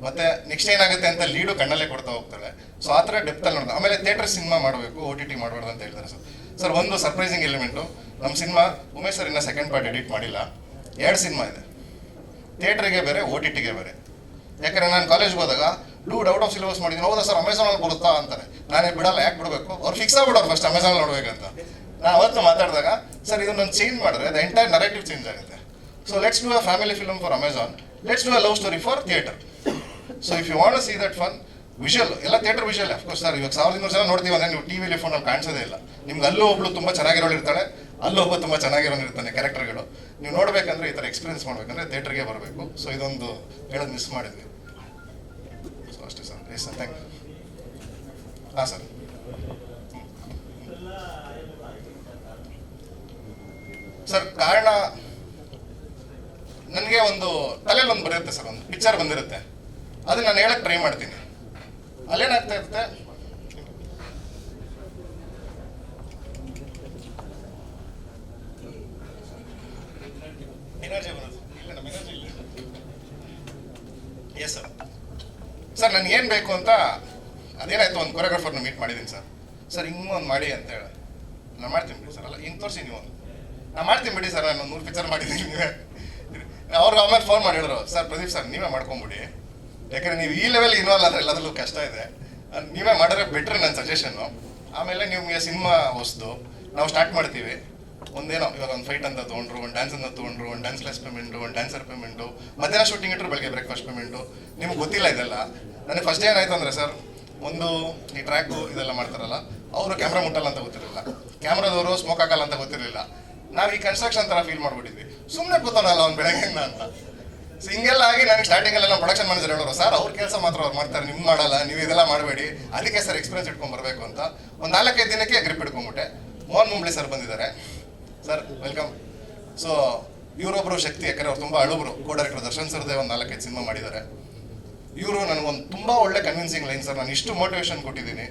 B: ಮತ್ತೆ ನೆಕ್ಸ್ಟ್ ಏನಾಗುತ್ತೆ ಅಂತ ಲೀಡು ಕಣ್ಣಲ್ಲೇ ಕೊಡ್ತಾ ಹೋಗ್ತಾಳೆ. ಸೊ ಆ ಥರ ಡೆಪ್ತಲ್ಲಿ ನೋಡಿದೆ. ಆಮೇಲೆ ಥಿಯೇಟರ್ ಸಿನಿಮಾ ಮಾಡಬೇಕು, OTT ಮಾಡಬಾರ್ದು ಅಂತ ಹೇಳ್ತಾರೆ ಸರ್. ಸರ್, ಒಂದು ಸರ್ಪ್ರೈಸಿಂಗ್ ಎಲಿಮೆಂಟು, ನಮ್ಮ ಸಿನಿಮಾ ಉಮೇಶ್ ಸರ್ ಇನ್ನೂ ಸೆಕೆಂಡ್ ಪಾರ್ಟ್ ಎಡಿಟ್ ಮಾಡಿಲ್ಲ. 2 ಸಿನಿಮಾ ಇದೆ, ಥಿಯೇಟ್ರಿಗೆ ಬೇರೆ, OTTಗೆ ಬೇರೆ. ಯಾಕಂದರೆ ನಾನು ಕಾಲೇಜ್ಗೆ ಹೋದಾಗ ಔಟ್ ಆಫ್ ಸಿಲೆಬಸ್ ಮಾಡಿದ್ದೀನಿ. ಹೌದಾ ಸರ್, ಅಮೆಝಾನಲ್ಲಿ ಬರುತ್ತಾ ಅಂತಾರೆ. ನಾನೇ ಬಿಡಲ್ಲ, ಯಾಕೆ ಬಿಡಬೇಕು? ಅವ್ರು ಫಿಕ್ಸ್ ಆಗ್ಬಿಡೋರು ಫಸ್ಟ್ ಅಮೆಝಾನಲ್ಲಿ ನೋಡ್ಬೇಕಂತ. ನಾನು ಅವತ್ತು ಮಾತಾಡಿದಾಗ, ಸರ್ ಇದನ್ನು ಚೇಂಜ್ ಮಾಡಿದ್ರೆ ದ ಎಂಟೈರ್ ನರೇಟಿವ್ ಚೇಂಜ್ ಆಗುತ್ತೆ. So let's do a family film for Amazon, let's do a love story for theatre. So if you want to see that fun visual, ಎಲ್ಲ theatre visual. Of course sir, ಇವಾಗ 1200 ಜನ ನೋಡ್ತೀವಿ ಅಂದರೆ ನೀವು ಟಿವಿಲಿ ಫೋನಲ್ಲಿ ಕಾಣಿಸೋದೇ ಇಲ್ಲ. ನಿಮ್ಗೆ ಅಲ್ಲೂ ಒಬ್ಳು ತುಂಬ ಚೆನ್ನಾಗಿರೋಳು ಇರ್ತಾಳೆ, ಅಲ್ಲೊಬ್ಬ ತುಂಬ ಚೆನ್ನಾಗಿರೋನು ಇರ್ತಾನೆ. ಕ್ಯಾರೆಕ್ಟರ್ಗಳು ನೀವು ನೋಡಬೇಕಂದ್ರೆ, ಈ ಥರ ಎಕ್ಸ್ಪೀರಿಯನ್ಸ್ ಮಾಡಬೇಕಂದ್ರೆ ಥಿಯೇಟರ್ಗೆ ಬರಬೇಕು. ಸೊ ಇದೊಂದು ಹೇಳೋದು ಮಿಸ್ ಮಾಡಿದ್ವಿ. ಸೊ ಅಷ್ಟೇ sir. Yes sir, thank you. ಹಾಂ ಸರ್. ಸರ್, ಕಾರಣ ನನಗೆ ಒಂದು ತಲೆಯಲ್ಲಿ ಒಂದು ಬರುತ್ತೆ ಸರ್, ಒಂದು ಪಿಕ್ಚರ್ ಬಂದಿರುತ್ತೆ, ಅದು ನಾನು ಹೇಳಕ್ಕೆ ಟ್ರೈ ಮಾಡ್ತೀನಿ. ಅಲ್ಲೇನಾಗ್ತಾ ಇರುತ್ತೆ, ಎನರ್ಜಿ ಬರೋದು ಇಲ್ಲ, ನಮ್ಮ ಎನರ್ಜಿ ಇಲ್ಲ. Yes sir. ಸರ್, ನನಗೆ ಏನು ಬೇಕು ಅಂತ ಅದೇನಾಯ್ತು, ಒಂದು ಕೊರಿಯೋಗ್ರಾಫರ್ನ ಮೀಟ್ ಮಾಡಿದ್ದೀನಿ ಸರ್. ಸರ್, ಹಿಂಗೆ ಒಂದು ಮಾಡಿ ಅಂತ ಹೇಳಿ, ನಾನು ಮಾಡ್ತೀನಿ ಬಿಡಿ ಸರ್. ಅಲ್ಲ, ಹಿಂಗೆ ತೋರಿಸಿ ನೀವು ಒಂದು, ನಾನು ಮಾಡ್ತೀನಿ ಬಿಡಿ ಸರ್, ನಾನು 100 ಪಿಕ್ಚರ್ ಮಾಡಿದ್ದೀನಿ. ನೀವೇ ಅವ್ರಿಗೆ ಆಮೇಲೆ ಫೋನ್ ಮಾಡಿದ್ರು, ಸರ್ ಪ್ರದೀಪ್ ಸರ್ ನೀವೇ ಮಾಡ್ಕೊಂಬಿಡಿ, ಯಾಕಂದರೆ ನೀವು ಈ ಲೆವೆಲ್ ಇನ್ವಾಲ್ವ್ ಆದರೆ ಎಲ್ಲದರಲ್ಲೂ ಕಷ್ಟ ಇದೆ, ನೀವೇ ಮಾಡಿದ್ರೆ ಬೆಟ್ರ್ ನನ್ನ ಸಜೆಷನ್ನು. ಆಮೇಲೆ ನಿಮಗೆ ಸಿನಿಮಾ ಹೊಸ್ದು ನಾವು ಸ್ಟಾರ್ಟ್ ಮಾಡ್ತೀವಿ. ಒಂದೇನೋ ಇವಾಗ ಒಂದು ಫೈಟ್ ಅಂತ ತೊಗೊಂಡ್ರು, ಒಂದು ಡ್ಯಾನ್ಸ್ ಅಂತ ತೊಗೊಂಡ್ರು, ಒಂದು ಡ್ಯಾನ್ಸ್ಲೆಸ್ ಪೇಮೆಂಟು, ಒಂದು ಡ್ಯಾನ್ಸರ್ ಪೇಮೆಂಟು, ಮಧ್ಯಾಹ್ನ ಶೂಟಿಂಗ್ ಇಟ್ಟರು, ಬೆಳಗ್ಗೆ ಬ್ರೇಕ್ಫಾಸ್ಟ್ ಪೇಮೆಂಟು. ನಿಮ್ಗೆ ಗೊತ್ತಿಲ್ಲ ಇದೆಲ್ಲ. ನನಗೆ ಫಸ್ಟ್ ಏನಾಯ್ತು ಅಂದರೆ ಸರ್, ಒಂದು ಈ ಟ್ರ್ಯಾಕು ಇದೆಲ್ಲ ಮಾಡ್ತಾರಲ್ಲ, ಅವರು ಕ್ಯಾಮ್ರಾ ಮುಟ್ಟಲ್ಲ ಅಂತ ಗೊತ್ತಿರಲಿಲ್ಲ, ಕ್ಯಾಮ್ರಾದವರು ಸ್ಮೋಕ್ ಹಾಕಲ್ಲ ಅಂತ ಗೊತ್ತಿರಲಿಲ್ಲ. ನಾವು ಈ ಕನ್ಸ್ಟ್ರಕ್ಷನ್ ಥರ ಫೀಲ್ ಮಾಡ್ಬಿಟ್ಟಿದ್ವಿ, ಸುಮ್ಮನೆ ಕೂತಾನಲ್ಲ ಅವ್ನು ಬೆಳಗ್ಗೆಯಿಂದ ಅಂತ. ಸೊ ಹಿಂಗೆಲ್ಲ ಆಗಿ ನನಗೆ ಸ್ಟಾರ್ಟಿಂಗಲ್ಲಿ ನಮ್ಮ ಪ್ರೊಡಕ್ಷನ್ ಮ್ಯಾನೇಜರ್ ಹೇಳೋರು, ಸರ್ ಅವ್ರ ಕೆಲಸ ಮಾತ್ರ ಅವ್ರು ಮಾಡ್ತಾರೆ, ನಿಮ್ಗೆ ಮಾಡಲ್ಲ, ನೀವು ಇದೆಲ್ಲ ಮಾಡಬೇಡಿ, ಅದಕ್ಕೆ ಸರ್ ಎಕ್ಸ್ಪೀರಿಯನ್ಸ್ ಇಟ್ಕೊಂಡು ಬರಬೇಕು ಅಂತ. ಒಂದು 4-5 ದಿನಕ್ಕೆ ಗ್ರಿಪ್ ಇಟ್ಕೊಂಡ್ಬಿಟ್ಟೆ. ಮೋಹನ್ ಮುಂಬ್ಳಿ ಸರ್ ಬಂದಿದ್ದಾರೆ ಸರ್, ವೆಲ್ಕಮ್. ಸೊ ಇವರೊಬ್ಬರು ಶಕ್ತಿ, ಯಾಕಂದರೆ ಅವ್ರು ತುಂಬ ಅಳುಬ್ರು. ಕೋ ಡೈರೆಕ್ಟರ್ ದರ್ಶನ್ ಸರ್ದೇ ಒಂದು 4-5 ಸಿನಿಮಾ ಮಾಡಿದ್ದಾರೆ. ಇವರು ನನಗೊಂದು ತುಂಬ ಒಳ್ಳೆ ಕನ್ವಿನ್ಸಿಂಗ್ ಲೈನ್ ಸರ್, ನಾನು ಇಷ್ಟು ಮೋಟಿವೇಶನ್ ಕೊಟ್ಟಿದ್ದೀನಿ,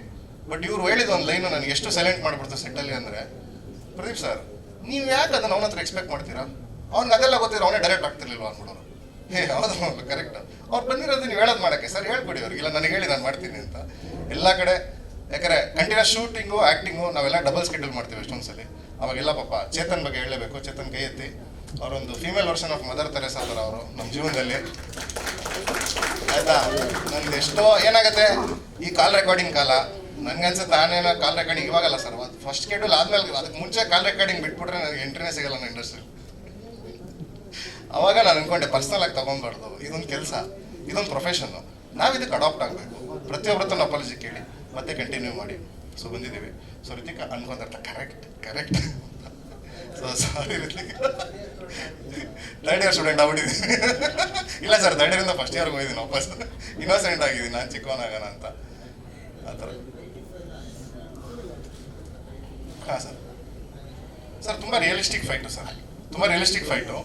B: ಬಟ್ ಇವ್ರು ಹೇಳಿದ ಒಂದು ಲೈನು ನನಗೆ ಎಷ್ಟು ಸೈಲೆಂಟ್ ಮಾಡಿಬಿಡ್ತು ಸೆಟ್ಟಲ್ಲಿ ಅಂದರೆ, ಪ್ರದೀಪ್ ಸರ್ ನೀವು ಯಾಕೆ ಅದನ್ನು ಅವನ ಹತ್ರ ಎಕ್ಸ್ಪೆಕ್ಟ್ ಮಾಡ್ತೀರಾ? ಅವ್ನಿಗೆ ಅದೆಲ್ಲ ಗೊತ್ತಿರೋ ಅವನೇ ಡೈರೆಕ್ಟ್ ಆಗ್ತಿರ್ಲಿಲ್ವ ಅಂದ್ಬಿಡೋರು. ಹೌದು ಕರೆಕ್ಟ್. ಅವ್ರು ಬಂದಿರೋದು ನೀವು ಹೇಳೋದು ಮಾಡೋಕ್ಕೆ, ಸರ್ ಹೇಳ್ಕೊಡಿ ಅವ್ರಿಗೆ, ಇಲ್ಲ ನನಗೆ ಹೇಳಿ ನಾನು ಮಾಡ್ತೀನಿ ಅಂತ. ಎಲ್ಲ ಕಡೆ ಯಾಕಂದರೆ ಕಂಟಿನ್ಯೂಸ್ ಶೂಟಿಂಗು ಆ್ಯಕ್ಟಿಂಗು ನಾವೆಲ್ಲ ಡಬಲ್ ಸ್ಕೆಡ್ಯೂಲ್ ಮಾಡ್ತೀವಿ ಎಷ್ಟೊಂದು ಸಲ. ಅವಾಗೆಲ್ಲ ಪಾಪ ಚೇತನ್ ಬಗ್ಗೆ ಹೇಳಬೇಕು. ಚೇತನ್ ಕೈ ಎತ್ತಿ, ಅವರೊಂದು female version of Mother Teresa ಥರ ಅವರು ನಮ್ಮ ಜೀವನದಲ್ಲಿ. ಆಯಿತಾ, ನನಗೆ ಎಷ್ಟೋ ಏನಾಗುತ್ತೆ ಈ ಕಾಲ್ ರೆಕಾರ್ಡಿಂಗ್ ಕಾಲ, ನನಗನ್ಸುತ್ತೆ ನಾನೇನೋ ಕಾಲ್ ರೆಕಾರ್ಡಿಂಗ್ ಇವಾಗಲ್ಲ ಸರ್, ಅದು ಫಸ್ಟ್ ಶೆಡ್ಯೂಲ್ ಆದಮೇಲೆ, ಅದಕ್ಕೆ ಮುಂಚೆ ಕಾಲ್ ರೆಕಾರ್ಡಿಂಗ್ ಬಿಟ್ಬಿಟ್ರೆ ನನಗೆ ಎಂಟ್ರಿನೇ ಸಿಗಲ್ಲ ನನ್ನ ಇಂಡಸ್ಟ್ರಿ. ಅವಾಗ ನಾನು ಅನ್ಕೊಂಡೆ ಪರ್ಸ್ನಲ್ ಆಗಿ ತೊಗೊಬಾರ್ದು, ಇದೊಂದು ಕೆಲಸ, ಇದೊಂದು ಪ್ರೊಫೆಷನ್ನು, ನಾವು ಇದಕ್ಕೆ ಅಡಾಪ್ಟ್ ಆಗಬೇಕು. ಪ್ರತಿಯೊಬ್ಬರತ್ರ ಅಪಾಲಜಿ ಕೇಳಿ ಮತ್ತೆ ಕಂಟಿನ್ಯೂ ಮಾಡಿ. ಸೊ ಬಂದಿದ್ದೀವಿ. ಸೊ ರಿತಿಕಾ ಅನ್ಕೊಂತ correct so sorry Ritik, 3rd year student ಆಗ್ಬಿಟ್ಟಿದ್ದೀನಿ. ಇಲ್ಲ ಸರ್, 3rd ಇಯರಿಂದ ಫಸ್ಟ್ ಇಯರ್ಗೆ ಹೋಗಿದ್ದೀನಿ ವಾಪಸ್, ಇನ್ನೋಸೆಂಟ್ ಆಗಿದ್ದೀನಿ ನಾನು, ಚಿಕ್ಕವನಾಗೋಣ ಅಂತ ಆ ಥರ. ಹಾಂ ಸರ್. ಸರ್ ತುಂಬ ರಿಯಲಿಸ್ಟಿಕ್ ಫೈಟು ಸರ್, ತುಂಬ ರಿಯಲಿಸ್ಟಿಕ್ ಫೈಟು.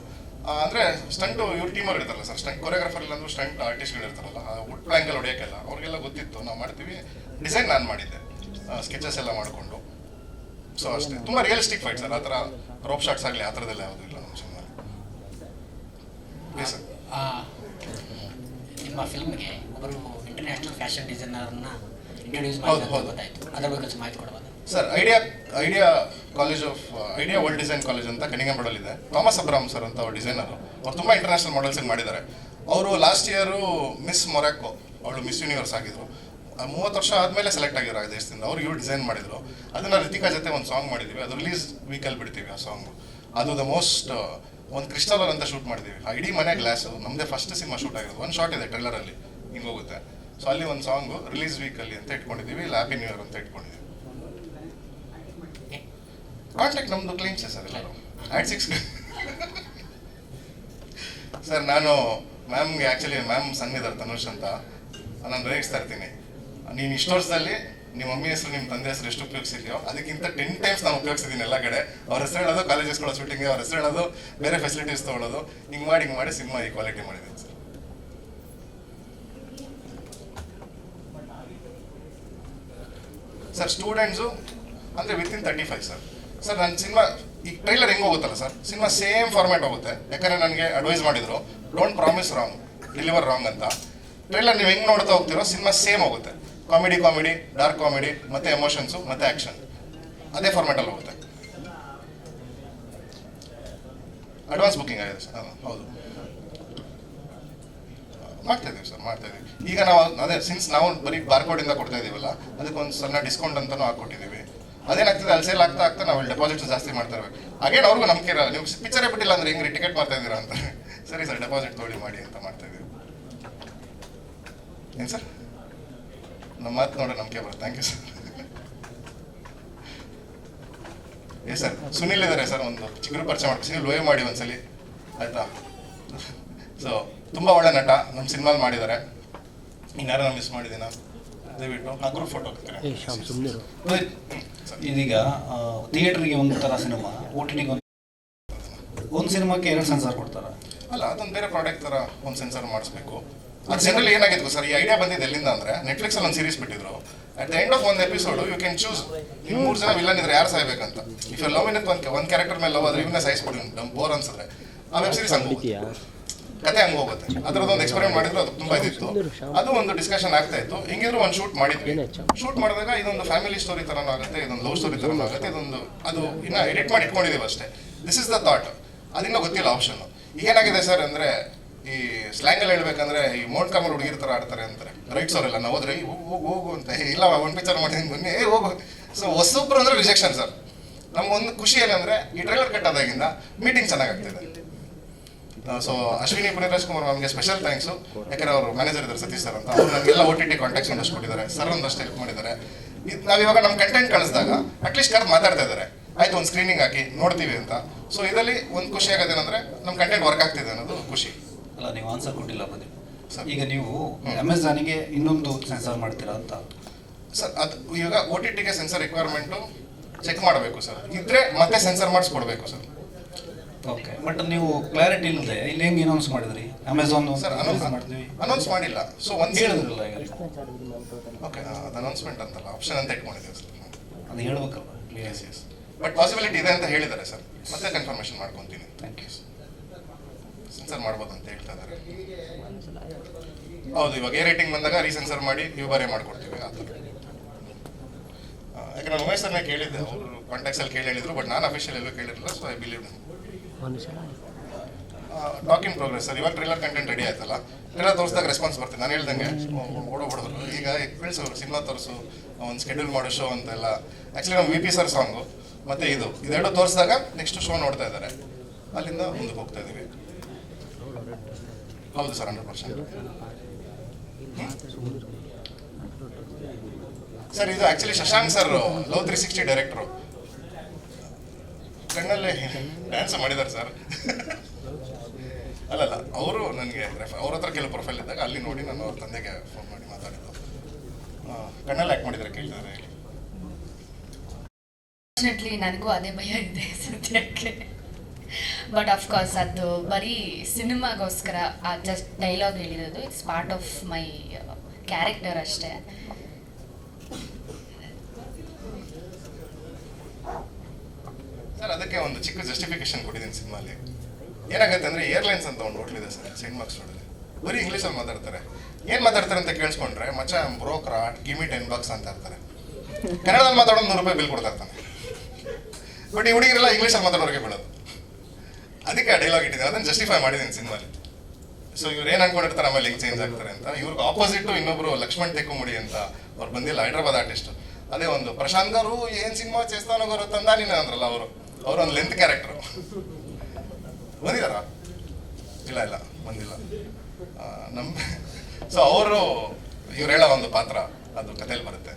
B: ಅಂದರೆ ಸ್ಟಂಟು ಇವ್ರು ಟೀಮವ್ರು ಇರ್ತಾರಲ್ಲ ಸರ್, ಸ್ಟಂಟ್ ಕೊರಿಯೋಗ್ರಾಫರ್ ಇಲ್ಲ ಅಂದರೂ ಸ್ಟಂಟ್ ಆರ್ಟಿಸ್ಟ್ಗಳು ಇರ್ತಾರಲ್ಲ, ವುಡ್ ಪ್ಲ್ಯಾಂಕಲ್ಲಿ ಹೊಡೆಯೋಕ್ಕೆಲ್ಲ ಅವ್ರಿಗೆಲ್ಲ ಗೊತ್ತಿತ್ತು, ನಾವು ಮಾಡ್ತೀವಿ. ಡಿಸೈನ್ ನಾನು ಮಾಡಿದ್ದೆ, ಸ್ಕೆಚಸ್ ಎಲ್ಲ ಮಾಡಿಕೊಂಡು. ಸೊ ಅಷ್ಟೇ, ತುಂಬ ರಿಯಲಿಸ್ಟಿಕ್ ಫೈಟ್ ಸರ್. ಆ ಥರ ರೋಪ್ ಶಾಟ್ಸ್ ಆಗಲಿ ಆ ಥರದ್ದೆಲ್ಲ ಯಾವುದೂ ಇಲ್ಲ ನಮ್ಮ ಸಿನಿಮಾ. ಸರ್
L: ನಿಮ್ಮ ಫಿಲ್ಮ್ಗೆ ಒಬ್ಬರು ಇಂಟರ್ನ್ಯಾಷನಲ್ ಫ್ಯಾಷನ್ ಡಿಸೈನರ್ನ ಇಂಟ್ರೊಡ್ಯೂಸ್
B: ಹೌದು,
L: ಮಾಡಿ
B: ಹೌದು.
L: ಗೊತ್ತಾಯಿತು, ಅದರ ಬಗ್ಗೆ ಸ್ವಲ್ಪ ಮಾಹಿತಿ ಕೊಡ್ಬೋದು?
B: Sir idea world design college ಅಂತ ಕನಿಂಗಂ ರೋಡಲ್ಲಿದೆ. ಥಾಮಸ್ ಅಬ್ರಾಮ್ ಸರ್ ಅಂತ ಅವ್ರು ಡಿಸೈನರು. ಅವ್ರು ತುಂಬ ಇಂಟರ್ನ್ಯಾಷನಲ್ ಮಾಡೆಲ್ಸ್ ಮಾಡಿದ್ದಾರೆ. ಅವರು ಲಾಸ್ಟ್ ಇಯರು ಮಿಸ್ ಮೊರಾಕೊ, ಅವಳು ಮಿಸ್ ಯೂನಿವರ್ಸ್ ಆಗಿದ್ರು. 30 ವರ್ಷ ಆದಮೇಲೆ ಸೆಲೆಕ್ಟ್ ಆಗಿರೋ ಆ ದೇಶದಿಂದ. ಅವ್ರು ಇವ್ರು ಡಿಸೈನ್ ಮಾಡಿದ್ರು. ಅದನ್ನು ರಿತಿಕಾ ಜೊತೆ ಒಂದು ಸಾಂಗ್ ಮಾಡಿದ್ದೀವಿ. ಅದು ರಿಲೀಸ್ ವೀಕಲ್ಲಿ ಬಿಡ್ತೀವಿ ಆ ಸಾಂಗು. ಅದು ದ ಮೋಸ್ಟ್ ಒಂದು ಕ್ರಿಸ್ಟಲ್ ಅಂತ ಶೂಟ್ ಮಾಡಿದ್ದೀವಿ. ಆ ಇಡೀ ಮನೆ ಗ್ಲಾಸು ನಮ್ಮದೇ ಫಸ್ಟ್ ಸಿನಿಮಾ ಶೂಟ್ ಆಗಿರೋದು. ಒಂದು ಶಾಟ್ ಇದೆ ಟ್ರೈಲರಲ್ಲಿ ಹಿಂಗೆ ಹೋಗುತ್ತೆ. ಸೊ ಅಲ್ಲಿ ಒಂದು ಸಾಂಗು ರಿಲೀಸ್ ವೀಕಲ್ಲಿ ಅಂತ ಇಟ್ಕೊಂಡಿದ್ದೀವಿ. ಇಲ್ಲ ಹ್ಯಾಪಿ ನ್ಯೂ ಇಯರ್ ಅಂತ ಇಟ್ಕೊಂಡಿದ್ದೀವಿ. ಕಾಂಟ್ಯಾಕ್ಟ್ ನಮ್ಮದು ಕ್ಲೀನ್ಸೇ ಸರ್ ಎಲ್ಲರೂ. @6 ಸರ್ ನಾನು ಮ್ಯಾಮ್ಗೆ ಆ್ಯಕ್ಚುಲಿ ಮ್ಯಾಮ್ ಸಣ್ಣಿದ್ದಾರೆ ತನುಷ್ ಅಂತ, ನಾನು ರೇಗಿಸ್ತಾ ಇರ್ತೀನಿ, ನೀನು ಇಷ್ಟು ವರ್ಷದಲ್ಲಿ ನಿಮ್ಮ ಮಮ್ಮಿ ಹೆಸರು ನಿಮ್ಮ ತಂದೆ ಹೆಸರು ಎಷ್ಟು ಉಪಯೋಗಿಸಿದ್ಯೋ ಅದಕ್ಕಿಂತ 10 times ನಾನು ಉಪಯೋಗಿಸಿದ್ದೀನಿ ಎಲ್ಲ ಕಡೆ. ಅವ್ರ ಹೆಸರು ಹೇಳೋದು ಕಾಲೇಜಸ್ಗಳ ಶೂಟಿಂಗ್ಗೆ, ಅವ್ರ ಹೆಸರು ಹೇಳೋದು ಬೇರೆ ಫೆಸಿಲಿಟೀಸ್ ತೊಗೊಳ್ಳೋದು, ಹಿಂಗೆ ಮಾಡಿ ಸಿನಿಮಾ ಈ ಕ್ವಾಲಿಟಿ ಮಾಡಿದ್ದೀನಿ ಸರ್. ಸರ್ ಸ್ಟೂಡೆಂಟ್ಸು ಅಂದರೆ ವಿತಿನ್ 35 ಸರ್. ಸರ್ ನನ್ನ ಸಿನಿಮಾ ಈಗ ಟ್ರೈಲರ್ ಹೆಂಗೆ ಹೋಗುತ್ತಲ್ಲ ಸರ್, ಸಿನಿಮಾ ಸೇಮ್ ಫಾರ್ಮ್ಯಾಟ್ ಹೋಗುತ್ತೆ. ಯಾಕಂದರೆ ನನಗೆ ಅಡ್ವೈಸ್ ಮಾಡಿದ್ರು don't promise wrong deliver wrong ಅಂತ. ಟ್ರೈಲರ್ ನೀವು ಹೆಂಗೆ ನೋಡ್ತಾ ಹೋಗ್ತಿರೋ ಸಿನಿಮಾ ಸೇಮ್ ಹೋಗುತ್ತೆ. ಕಾಮಿಡಿ, ಡಾರ್ಕ್ ಕಾಮಿಡಿ, ಮತ್ತು ಎಮೋಷನ್ಸು ಮತ್ತು ಆ್ಯಕ್ಷನ್ ಅದೇ ಫಾರ್ಮ್ಯಾಟಲ್ಲಿ ಹೋಗುತ್ತೆ. ಅಡ್ವಾನ್ಸ್ ಬುಕ್ಕಿಂಗ್ ಆಗಿದೆ ಸರ್. ಹೌದು, ಮಾಡ್ತಾಯಿದ್ದೀವಿ ಸರ್, ಮಾಡ್ತಾಯಿದ್ದೀವಿ. ಈಗ ನಾವು ಅದೇ ಸಿನ್ಸ್ ನಾವು ಬರೀ ಬಾರ್ಕೋಡಿಂದ ಕೊಡ್ತಾ ಇದ್ದೀವಲ್ಲ, ಅದಕ್ಕೊಂದು ಸಣ್ಣ ಡಿಸ್ಕೌಂಟ್ ಅಂತಲೂ ಹಾಕ್ಕೊಟ್ಟಿದ್ದೀವಿ. ಅದೇನಾಗ್ತದೆ, ಅಲ್ಲಿ ಸೇಲ್ ಆಗ್ತಾ ನಾವು ಡೆಪಾಸಿಟ್ ಜಾಸ್ತಿ ಮಾಡ್ತಾ ಇರಬೇಕು. ಹಾಗೇನು ಅವ್ರಿಗೂ ನಂಬಿಕೆ ಇರಲ್ಲ, ನೀವು ಪಿಕ್ಚರೇ ಬಿಟ್ಟಿಲ್ಲ ಅಂದರೆ ಹೆಂಗ್ರಿ ಟಿಕೆಟ್ ಮಾಡ್ತಾ ಇದ್ದೀರಾ ಅಂತ. ಸರಿ ಸರ್, ಡೆಪಾಸಿಟ್ ತೊಗೊಳ್ಳಿ ಮಾಡಿ ಅಂತ ಮಾಡ್ತಾಯಿದ್ದೀವಿ. ಏನು ಸರ್, ನಮ್ಮ ಮಾತು ನೋಡೋ ನಂಬಿಕೆ ಬರುತ್ತೆ. Thank you sir. Sir Sunil ಇದ್ದಾರೆ ಸರ್, ಒಂದು ಚಿಕ್ಕರು ಪರಿಚಯ ಮಾಡ್ಕೊಂಡು ಲೋಯ್ ಮಾಡಿ ಒಂದ್ಸಲಿ ಆಯಿತಾ. ಸೊ ತುಂಬ ಒಳ್ಳೆ ನಟ, ನಮ್ಮ ಸಿನಿಮಾಲ್ ಮಾಡಿದ್ದಾರೆ. ಇನ್ನಾರು ನಾನು ಮಿಸ್ ಮಾಡಿದ್ದೀನ, ದಯವಿಟ್ಟು ಆ ಗ್ರೂಪ್ ಫೋಟೋ ಹಾಕ್ತಾರೆ.
I: ಇದೀಗ ಥಿಯೇಟ್ರಿಗೆ ಒಂಥರ ಸಿನಿಮಾ, OTTಗೆ ಒಂದು ಸಿನಿಮಾಕ್ಕೆ 2 ಸೆನ್ಸಾರ್ ಕೊಡ್ತಾರ
B: ಅಲ್ಲ, ಅದೊಂದು ಬೇರೆ ಪ್ರಾಡಕ್ಟ್ ಥರ ಒಂದು ಸೆನ್ಸಾರ್ ಮಾಡಿಸ್ಬೇಕು. ಅದು ಜನರಲಿ ಏನಾಗಿತ್ತು ಸರ್, ಈ ಐಡಿಯಾ ಬಂದಿದ್ದು ಎಲ್ಲಿಂದ ಅಂದರೆ ನೆಟ್ಫ್ಲಿಕ್ಸಲ್ಲಿ ಒಂದು ಸೀರೀಸ್ ಬಿಟ್ಟಿದ್ರು. ಅಟ್ ದ ಎಂಡ್ ಆಫ್ ಒಂದು ಎಪಿಸೋಡು ಯು ಕ್ಯಾನ್ ಚೂಸ್, ನೀವು 3 ಜನ ವಿಲನ್ ಇದ್ರೆ ಯಾರು ಸಾಯ್ಬೇಕಂತ. ಇಫ್ ಯು ಲವ್ ಇನ್ ಒಂದು ಕ್ಯಾರೆಕ್ಟರ್ ಮೇಲೆ ಲವ್ ಆದರೆ ಇವನ್ನೇ ಸಾಯಿಸ್ಬಿಡಿ, ಬೋರ್ ಅನ್ಸಿದ್ರೆ ಆ ವೆಬ್ ಸೀರೀಸ್ ಹಂಗೆ ಕತೆ ಹಂಗೆ ಹೋಗುತ್ತೆ. ಅದರದ್ದೊಂದು ಎಕ್ಸ್ಪೆರಿಮೆಂಟ್ ಮಾಡಿದ್ರು, ಅದು ತುಂಬ ಇದಿತ್ತು. ಅದು ಒಂದು ಡಿಸ್ಕಷನ್ ಆಗ್ತಾ ಇತ್ತು. ಹಿಂಗಿದ್ರು ಒಂದು ಶೂಟ್ ಮಾಡಿದ್ವಿ. ಶೂಟ್ ಮಾಡಿದಾಗ ಇದೊಂದು ಫ್ಯಾಮಿಲಿ ಸ್ಟೋರಿ ಥರನೂ ಆಗುತ್ತೆ, ಇದೊಂದು ಲವ್ ಸ್ಟೋರಿ ಥರನೂ ಆಗುತ್ತೆ. ಇದೊಂದು ಅದು ಇನ್ನೂ ಎಡಿಟ್ ಮಾಡಿ ಇಟ್ಕೊಂಡಿದ್ದೀವಿ ಅಷ್ಟೇ. This is the thought. ಅದಿನ್ನೂ ಗೊತ್ತಿಲ್ಲ ಆಪ್ಷನ್ನು. ಈಗೇನಾಗಿದೆ ಸರ್ ಅಂದರೆ, ಈ ಸ್ಲ್ಯಾಂಗಲ್ಲಿ ಹೇಳ್ಬೇಕಂದ್ರೆ ಈ ಮೋಂಟ್ ಕಾಮರ್ ಹುಡುಗಿರ ಥರ ಆಡ್ತಾರೆ ಅಂತಾರೆ ರೈಟ್ಸ್ ಅವರೆಲ್ಲ. ನಾವು ಹೋದ್ರೆ ಹೋಗು ಅಂತ, ಇಲ್ಲ ಒಂದು ಪಿಕ್ಚರ್ ಮಾಡಿದ್ದೀನಿ ಬನ್ನಿ ಹೋಗು. ಸೊ ಹೊಸೊಬ್ರು ಅಂದರೆ ರಿಜೆಕ್ಷನ್ ಸರ್. ನಮಗೊಂದು ಖುಷಿ ಏನಂದರೆ ಈ ಟ್ರೈಲರ್ ಕಟ್ ಆದಾಗಿಂದ ಮೀಟಿಂಗ್ ಚೆನ್ನಾಗಾಗ್ತಿದೆ. ಸೊ ಅಶ್ವಿನಿ ಪುನೀತ್ ಕುಮಾರ್ ನಮಗೆ ಸ್ಪೆಷಲ್ ಥ್ಯಾಂಕ್ಸು. ಯಾಕಂದರೆ ಅವರು ಮ್ಯಾನೇಜರ್ ಇದ್ದಾರೆ ಸತೀಶ್ ಸರ್ ಅಂತ. ಅವ್ರು ನಮಗೆಲ್ಲ OTT ಕಾಂಟ್ಯಾಕ್ಟ್ಸ್ ಒಂದಷ್ಟು ಕೊಟ್ಟಿದ್ದಾರೆ, ಸರ್ ಒಂದಷ್ಟು ಹೆಲ್ಪ್ ಮಾಡಿದ್ದಾರೆ. ಇದು ನಾವಿವಾಗ ನಮ್ಮ ಕಂಟೆಂಟ್ ಕಳಿಸಿದಾಗ ಅಟ್ಲೀಸ್ಟ್ ಕರೆದು ಮಾತಾಡ್ತಾ ಇದ್ದಾರೆ, ಆಯ್ತು ಒಂದು ಸ್ಕ್ರೀನಿಂಗ್ ಹಾಕಿ ನೋಡ್ತೀವಿ ಅಂತ. ಸೊ ಇದರಲ್ಲಿ ಒಂದು ಖುಷಿ ಆಗೋದೇನೆಂದರೆ ನಮ್ಮ ಕಂಟೆಂಟ್ ವರ್ಕ್ ಆಗ್ತಿದೆ ಅನ್ನೋದು ಖುಷಿ.
I: ಅಲ್ಲ, ನೀವು ಆನ್ಸರ್ ಕೊಟ್ಟಿಲ್ಲ ಪ್ರದೀಪ್ ಸರ್. ಈಗ ನೀವು ಅಮೆಝಾನಿಗೆ ಇನ್ನೊಂದು ಸೆನ್ಸಾರ್ ಮಾಡ್ತೀರಾ ಅಂತ
B: ಸರ್. ಅದು ಇವಾಗ OTTಗೆ ಸೆನ್ಸರ್ ರಿಕ್ವೈರ್ಮೆಂಟು ಚೆಕ್ ಮಾಡಬೇಕು ಸರ್, ಇದ್ರೆ ಮತ್ತೆ ಸೆನ್ಸರ್ ಮಾಡಿಸ್ಕೊಡ್ಬೇಕು ಸರ್.
I: ಓಕೆ, ಬಟ್ ನೀವು ಕ್ಲಾರಿಟಿ ಇಲ್ಲದೆ ಇಲ್ಲಿ ಹೆಂಗೆ ಅನೌನ್ಸ್ ಮಾಡಿದ್ರಿ? ಅಮೆಝಾನ್
B: ಸರ್ ಅನೌನ್ಸ್ ಮಾಡಿಲ್ಲ. ಸೊ ಒಂದು
I: ಹೇಳಿದ್ರಲ್ಲ ಈಗ.
B: ಓಕೆ, ಅದು ಅನೌನ್ಸ್ಮೆಂಟ್ ಅಂತಲ್ಲ, ಆಪ್ಷನ್ ಅಂತ ಇಟ್ಕೊಂಡಿದ್ದೀವಿ ಸರ್.
I: ಅದು ಹೇಳ್ಬೇಕಲ್ವ?
B: ಎಸ್ ಬಟ್ ಪಾಸಿಬಿಲಿಟಿ ಇದೆ ಅಂತ ಹೇಳಿದ್ದಾರೆ ಸರ್. ಮತ್ತೆ ಕನ್ಫರ್ಮೇಷನ್ ಮಾಡ್ಕೊತೀನಿ.
I: Thank you.
B: ಸೆನ್ಸರ್ ಮಾಡ್ಬೋದು ಅಂತ ಹೇಳ್ತಾ ಇದ್ದಾರೆ. ಹೌದು, ಇವಾಗ A ರೇಟಿಂಗ್ ಬಂದಾಗ ರೀಸೆನ್ಸರ್ ಮಾಡಿ ಬಾರೇ ಮಾಡ್ಕೊಡ್ತೀವಿ ಆ ಥರ. ಯಾಕಂದ್ರೆ ನಾನು ಉಮೇಶ್ ಸರ್ನೇ ಕೇಳಿದ್ದೆ, ಅವರು ಕಾಂಟ್ಯಾಕ್ಟ್ಸಲ್ಲಿ ಕೇಳಿ ಹೇಳಿದ್ರು, ಬಟ್ ನಾನು ಅಫಿಷಿಯಲ್ ಎಲ್ಲೂ ಕೇಳಿರಲಿಲ್ಲ. So I believe talk in progress sir. ಇವಾಗ ಟ್ರೈಲರ್ ಕಂಟೆಂಟ್ ರೆಡಿ ಆಯ್ತಲ್ಲ, ಟ್ರೈಲರ್ ತೋರಿಸಿದಾಗ ರೆಸ್ಪಾನ್ಸ್ ಬರ್ತೀನಿ. ನಾನು ಹೇಳ್ದಂಗೆ ಓಡೋಬಿಡೋರು ಈಗ ಕಳಿಸು, ಸಿನಿಮಾ ತೋರಿಸು, ಒಂದು ಸ್ಕೆಡ್ಯೂಲ್ ಮಾಡೋ ಶೋ ಅಂತೆಲ್ಲ. ಆ್ಯಕ್ಚುಲಿ ನಮ್ಮ VP ಸರ್ ಸಾಂಗು ಮತ್ತು ಇದೆರಡು ತೋರಿಸಿದಾಗ ನೆಕ್ಸ್ಟ್ ಶೋ ನೋಡ್ತಾ ಇದ್ದಾರೆ, ಅಲ್ಲಿಂದ ಮುಂದಕ್ಕೆ ಹೋಗ್ತಾ ಇದ್ದೀವಿ. ಹೌದು ಸರ್, 100%. ಸರ್ ಇದು ಆ್ಯಕ್ಚುಲಿ ಶಶಾಂಕ್ ಸರ್ ಲವ್ 360 ಡೈರೆಕ್ಟ್ರು. ಕಣ್ಣಲ್ಲೇ ಡ್ಯಾನ್ಸ್ ಮಾಡಿದ್ದಾರೆ ಸರ್. ಅಲ್ಲಲ್ಲ, ಅವರು ನನಗೆ ಅವ್ರ ಹತ್ರ ಕೆಲವು ಪ್ರೊಫೈಲ್ ಇದ್ದಾಗ ಅಲ್ಲಿ ನೋಡಿ ನಾನು ಅವ್ರ ತಂದೆಗೆ ಫೋನ್ ಮಾಡಿ ಮಾತಾಡಿದ್ದು. ಕಣ್ಣಲ್ಲಿ ಯಾಕೆ ಮಾಡಿದ್ದಾರೆ ಕೇಳಿದ್ದಾರೆ.
H: ಡೆಫಿನೆಟ್ಲಿ ನನಗೂ ಅದೇ ಭಯ ಇದೆ ಸದ್ಯಕ್ಕೆ. ಬಟ್ ಅಫ್ಕೋರ್ಸ್ ಅದು ಬರೀ ಸಿನಿಮಾಗೋಸ್ಕರ ಜಸ್ಟ್ ಡೈಲಾಗ್ ಹೇಳಿರೋದು. It's part of my character ಅಷ್ಟೇ.
B: ಸರ್ ಅದಕ್ಕೆ ಒಂದು ಚಿಕ್ಕ ಜಸ್ಟಿಫಿಕೇಶನ್ ಕೊಟ್ಟಿದ್ದೀನಿ ಸಿನಿಮಾಲಿ. ಏನಾಗುತ್ತೆ ಅಂದರೆ ಏರ್ಲೈನ್ಸ್ ಅಂತ ಒಂದು ಹೋಟ್ಲ್ ಇದೆ ಸರ್ ಸೆಂಟ್ ಮಾರ್ಕ್ಸ್ ರೋಡಲ್ಲಿ, ಬರೀ ಇಂಗ್ಲೀಷಲ್ಲಿ ಮಾತಾಡ್ತಾರೆ. ಏನು ಮಾತಾಡ್ತಾರೆ ಅಂತ ಕೇಳಿಸ್ಕೊಂಡ್ರೆ ಮಚ್ಚ ಬ್ರೋಕ್ರ ಗಿಮಿ $10 ಅಂತ ಇರ್ತಾರೆ. ಕನ್ನಡದಲ್ಲಿ ಮಾತಾಡೋದು $100 ಬಿಲ್ ಕೊಡ್ತಾ ಇರ್ತಾನೆ. ಬಟ್ ಈ ಹುಡುಗಿರೆಲ್ಲ ಇಂಗ್ಲೀಷಲ್ಲಿ ಮಾತಾಡೋರಿಗೆ ಬೀಳೋದು. ಅದಕ್ಕೆ ಆ ಡೈಲಾಗ್ ಇಟ್ಟಿದ್ದೀನಿ, ಅದನ್ನು ಜಸ್ಟಿಫೈ ಮಾಡಿದ್ದೀನಿ ಸಿನಿಮಾಲಿ. ಸೊ ಇವ್ರು ಏನು ಅನ್ಕೊಂಡಿರ್ತಾರೆ ಆಮೇಲೆ ಹಿಂಗೆ ಚೇಂಜ್ ಆಗ್ತಾರೆ ಅಂತ. ಇವ್ರಿಗೆ ಆಪೋಸಿಟ್ಟು ಇನ್ನೊಬ್ರು ಲಕ್ಷ್ಮಣ್ ತೆಕ್ಕುಮುಡಿ ಅಂತ ಅವ್ರು ಬಂದಿಲ್ಲ, ಹೈದ್ರಾಬಾದ್ ಆರ್ಟಿಸ್ಟ್. ಅದೇ ಒಂದು ಪ್ರಶಾಂತ್ గారు ಏನು ಸಿನಿಮಾ చేస్తానో గారు ತಂದ ನೀನು ಅಂದ್ರಲ್ಲ ಅವರು ಒಂದು ಲೆಂತ್ ಕ್ಯಾರೆಕ್ಟರ್ ಬಂದಿದಾರಾ? ಇಲ್ಲ ಬಂದಿಲ್ಲ. ನಮ್ಮ ಸೊ ಅವರು ಇವ್ರು ಹೇಳೋ ಒಂದು ಪಾತ್ರ ಅದು ಕಥೆಯಲ್ಲಿ ಬರುತ್ತೆ.